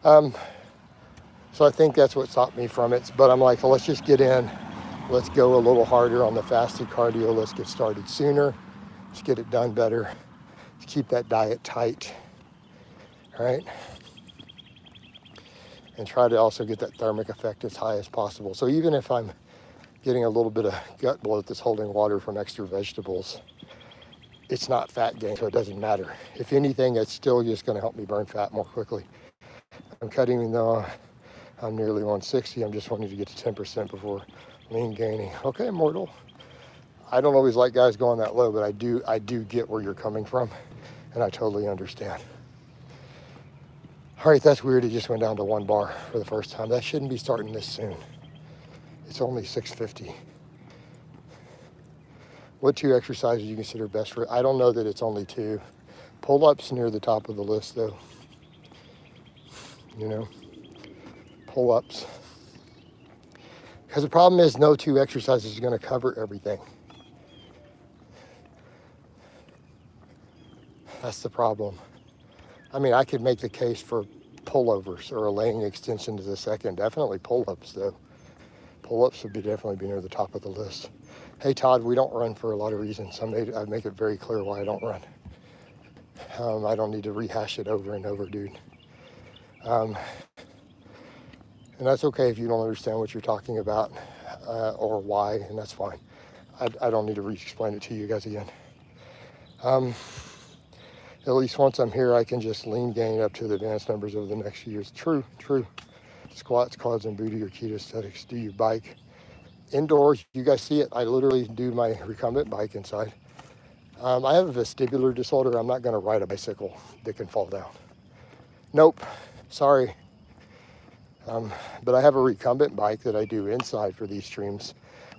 So I think that's what stopped me from it. But I'm like, well, let's just get in. Let's go a little harder on the fasted cardio. Let's get started sooner. Let's get it done better. Let's keep that diet tight, all right? And try to also get that thermic effect as high as possible. So even if I'm getting a little bit of gut bloat that's holding water from extra vegetables, it's not fat gain, so it doesn't matter. If anything, it's still just gonna help me burn fat more quickly. I'm cutting, even though I'm nearly 160, I'm just wanting to get to 10% before lean gaining. Okay, mortal. I don't always like guys going that low, but I do get where you're coming from, and I totally understand. All right, that's weird. It just went down to 1 bar for the first time. That shouldn't be starting this soon. It's only 6:50. What 2 exercises you consider best for? I don't know that it's only 2. Pull-ups near the top of the list, though. You know, pull-ups. Because the problem is no 2 exercises is going to cover everything. That's the problem. I mean, I could make the case for pullovers or a laying extension to the second. Definitely pull-ups, though. Pull-ups would definitely be near the top of the list. Hey, Todd, we don't run for a lot of reasons. I make it very clear why I don't run. I don't need to rehash it over and over, dude. And that's okay if you don't understand what you're talking about or why, and that's fine. I don't need to re-explain it to you guys again. At least once I'm here, I can just lean gain up to the advanced numbers over the next few years. True. Squats, quads, and booty are key to aesthetics. Do you bike? Indoors, you guys see it. I literally do my recumbent bike inside. I have a vestibular disorder. I'm not going to ride a bicycle that can fall down. Nope, sorry. But I have a recumbent bike that I do inside for these streams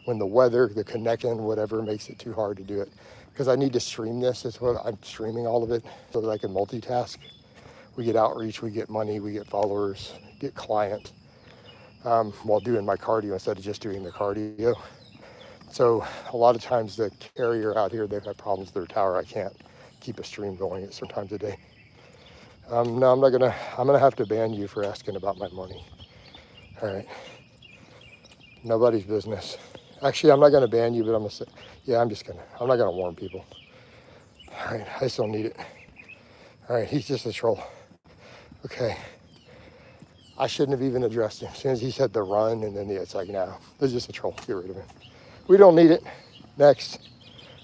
when the weather, the connection, whatever makes it too hard to do it. Because I need to stream this. That's what I'm streaming, all of it, so that I can multitask. We get outreach, we get money, we get followers, get clients while doing my cardio instead of just doing the cardio. So a lot of times the carrier out here, they've got problems with their tower. I can't keep a stream going at certain times a day. No, I'm gonna have to ban you for asking about my money. All right. Nobody's business. Actually, I'm not gonna ban you, but I'm not gonna warn people. All right, I still need it. All right, he's just a troll. Okay. I shouldn't have even addressed him. As soon as he said the run, and then it's like, no, this is just a troll. Get rid of him. We don't need it. Next.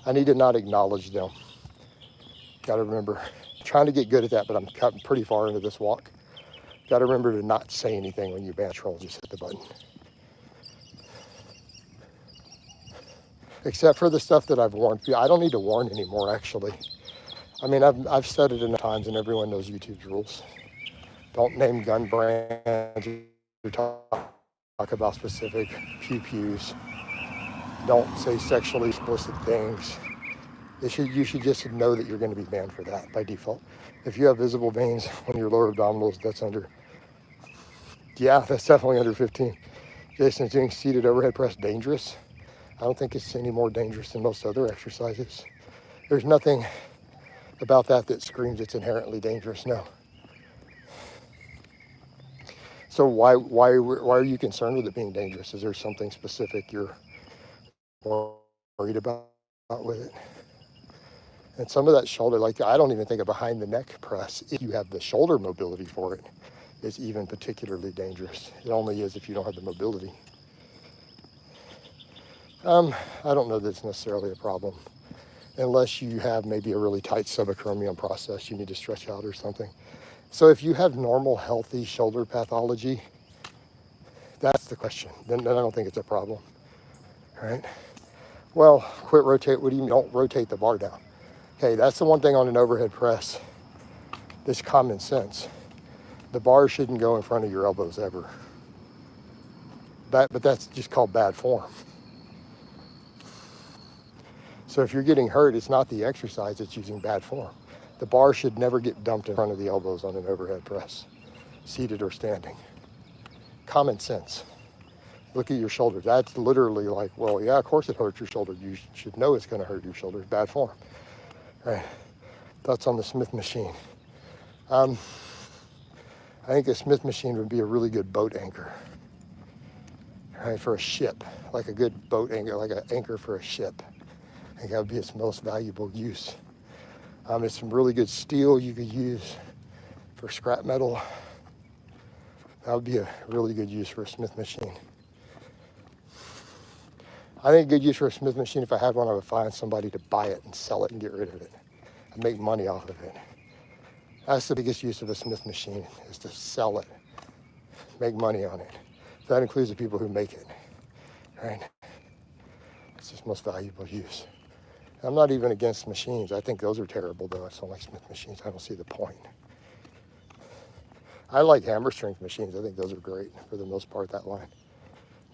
I need to not acknowledge them. Got to remember. Trying to get good at that, but I'm cutting pretty far into this walk. Got to remember to not say anything when you ban a troll. Just hit the button. Except for the stuff that I've warned. I don't need to warn anymore, actually. I mean, I've said it enough times, and everyone knows YouTube's rules. Don't name gun brands or talk about specific pew-pews. Don't say sexually explicit things. You should just know that you're going to be banned for that by default. If you have visible veins on your lower abdominals, that's definitely under 15. Jason's doing seated overhead press dangerous. I don't think it's any more dangerous than most other exercises. There's nothing about that screams it's inherently dangerous, no. So why are you concerned with it being dangerous? Is there something specific you're worried about with it? And some of that shoulder, like I don't even think a behind the neck press, if you have the shoulder mobility for it, is even particularly dangerous. It only is if you don't have the mobility. I don't know that it's necessarily a problem. Unless you have maybe a really tight subacromial process you need to stretch out or something. So if you have normal, healthy shoulder pathology, that's the question. Then I don't think it's a problem, all right? Well, quit rotate. What do you mean? Don't rotate the bar down. Okay, that's the one thing on an overhead press that's common sense. The bar shouldn't go in front of your elbows ever. But that's just called bad form. So if you're getting hurt, it's not the exercise, it's using bad form. The bar should never get dumped in front of the elbows on an overhead press, seated or standing. Common sense. Look at your shoulders. That's literally like, well, yeah, of course it hurts your shoulder. You should know it's going to hurt your shoulder. It's bad form. Right? That's on the Smith machine. I think a Smith machine would be a really good boat anchor. Right, for a ship, like a good boat anchor, like an anchor for a ship. I think that would be its most valuable use. It's some really good steel you could use for scrap metal. That would be a really good use for a Smith machine. I think a good use for a Smith machine, if I had one, I would find somebody to buy it and sell it and get rid of it and make money off of it. That's the biggest use of a Smith machine, is to sell it, make money on it. That includes the people who make it, right? It's its most valuable use. I'm not even against machines. I think those are terrible, though. I don't like Smith machines. I don't see the point. I like hammer strength machines. I think those are great for the most part, that line.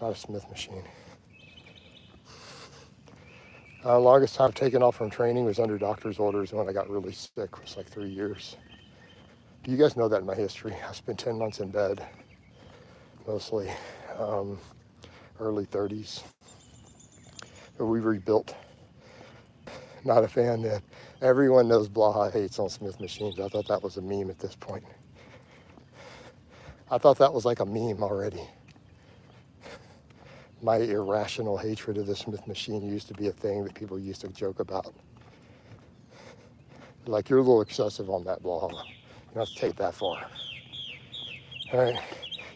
Not a Smith machine. Longest time taken off from training was under doctor's orders when I got really sick. It was like 3 years. Do you guys know that in my history? I spent 10 months in bed, mostly early 30s. But we rebuilt. Not a fan then. Everyone knows Blaha hates on Smith machines. I thought that was a meme at this point. I thought that was like a meme already. My irrational hatred of the Smith machine used to be a thing that people used to joke about. Like, you're a little excessive on that, Blaha. You don't have to take that far. All right,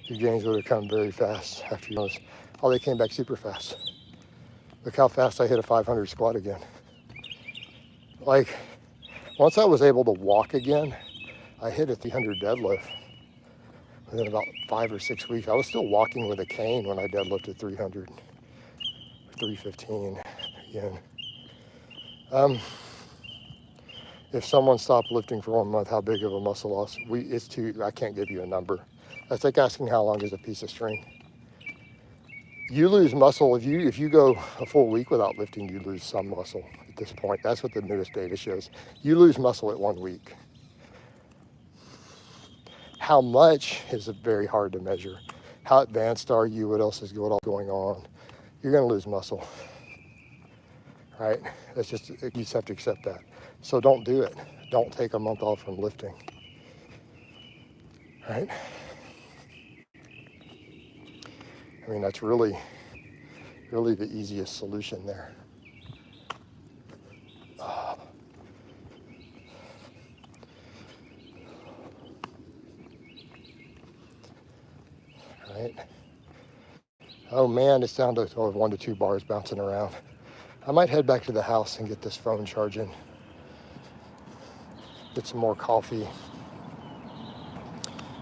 your gains would have come very fast after you noticed. Oh, they came back super fast. Look how fast I hit a 500 squat again. Like, once I was able to walk again, I hit a 300 deadlift within about 5 or 6 weeks. I was still walking with a cane when I deadlifted 300, 315 again. If someone stopped lifting for 1 month, how big of a muscle loss? I can't give you a number. That's like asking how long is a piece of string. You lose muscle, if you go a full week without lifting, you lose some muscle at this point. That's what the newest data shows. You lose muscle at 1 week. How much is very hard to measure. How advanced are you? What else is going on? You're going to lose muscle, right? That's just, you just have to accept that. So don't do it. Don't take a month off from lifting, right? I mean, that's really the easiest solution there. Right. Oh man, it's down to 1 to 2 bars bouncing around. I might head back to the house and get this phone charging. Get some more coffee.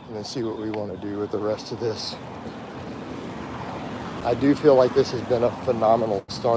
And then see what we want to do with the rest of this. I do feel like this has been a phenomenal start.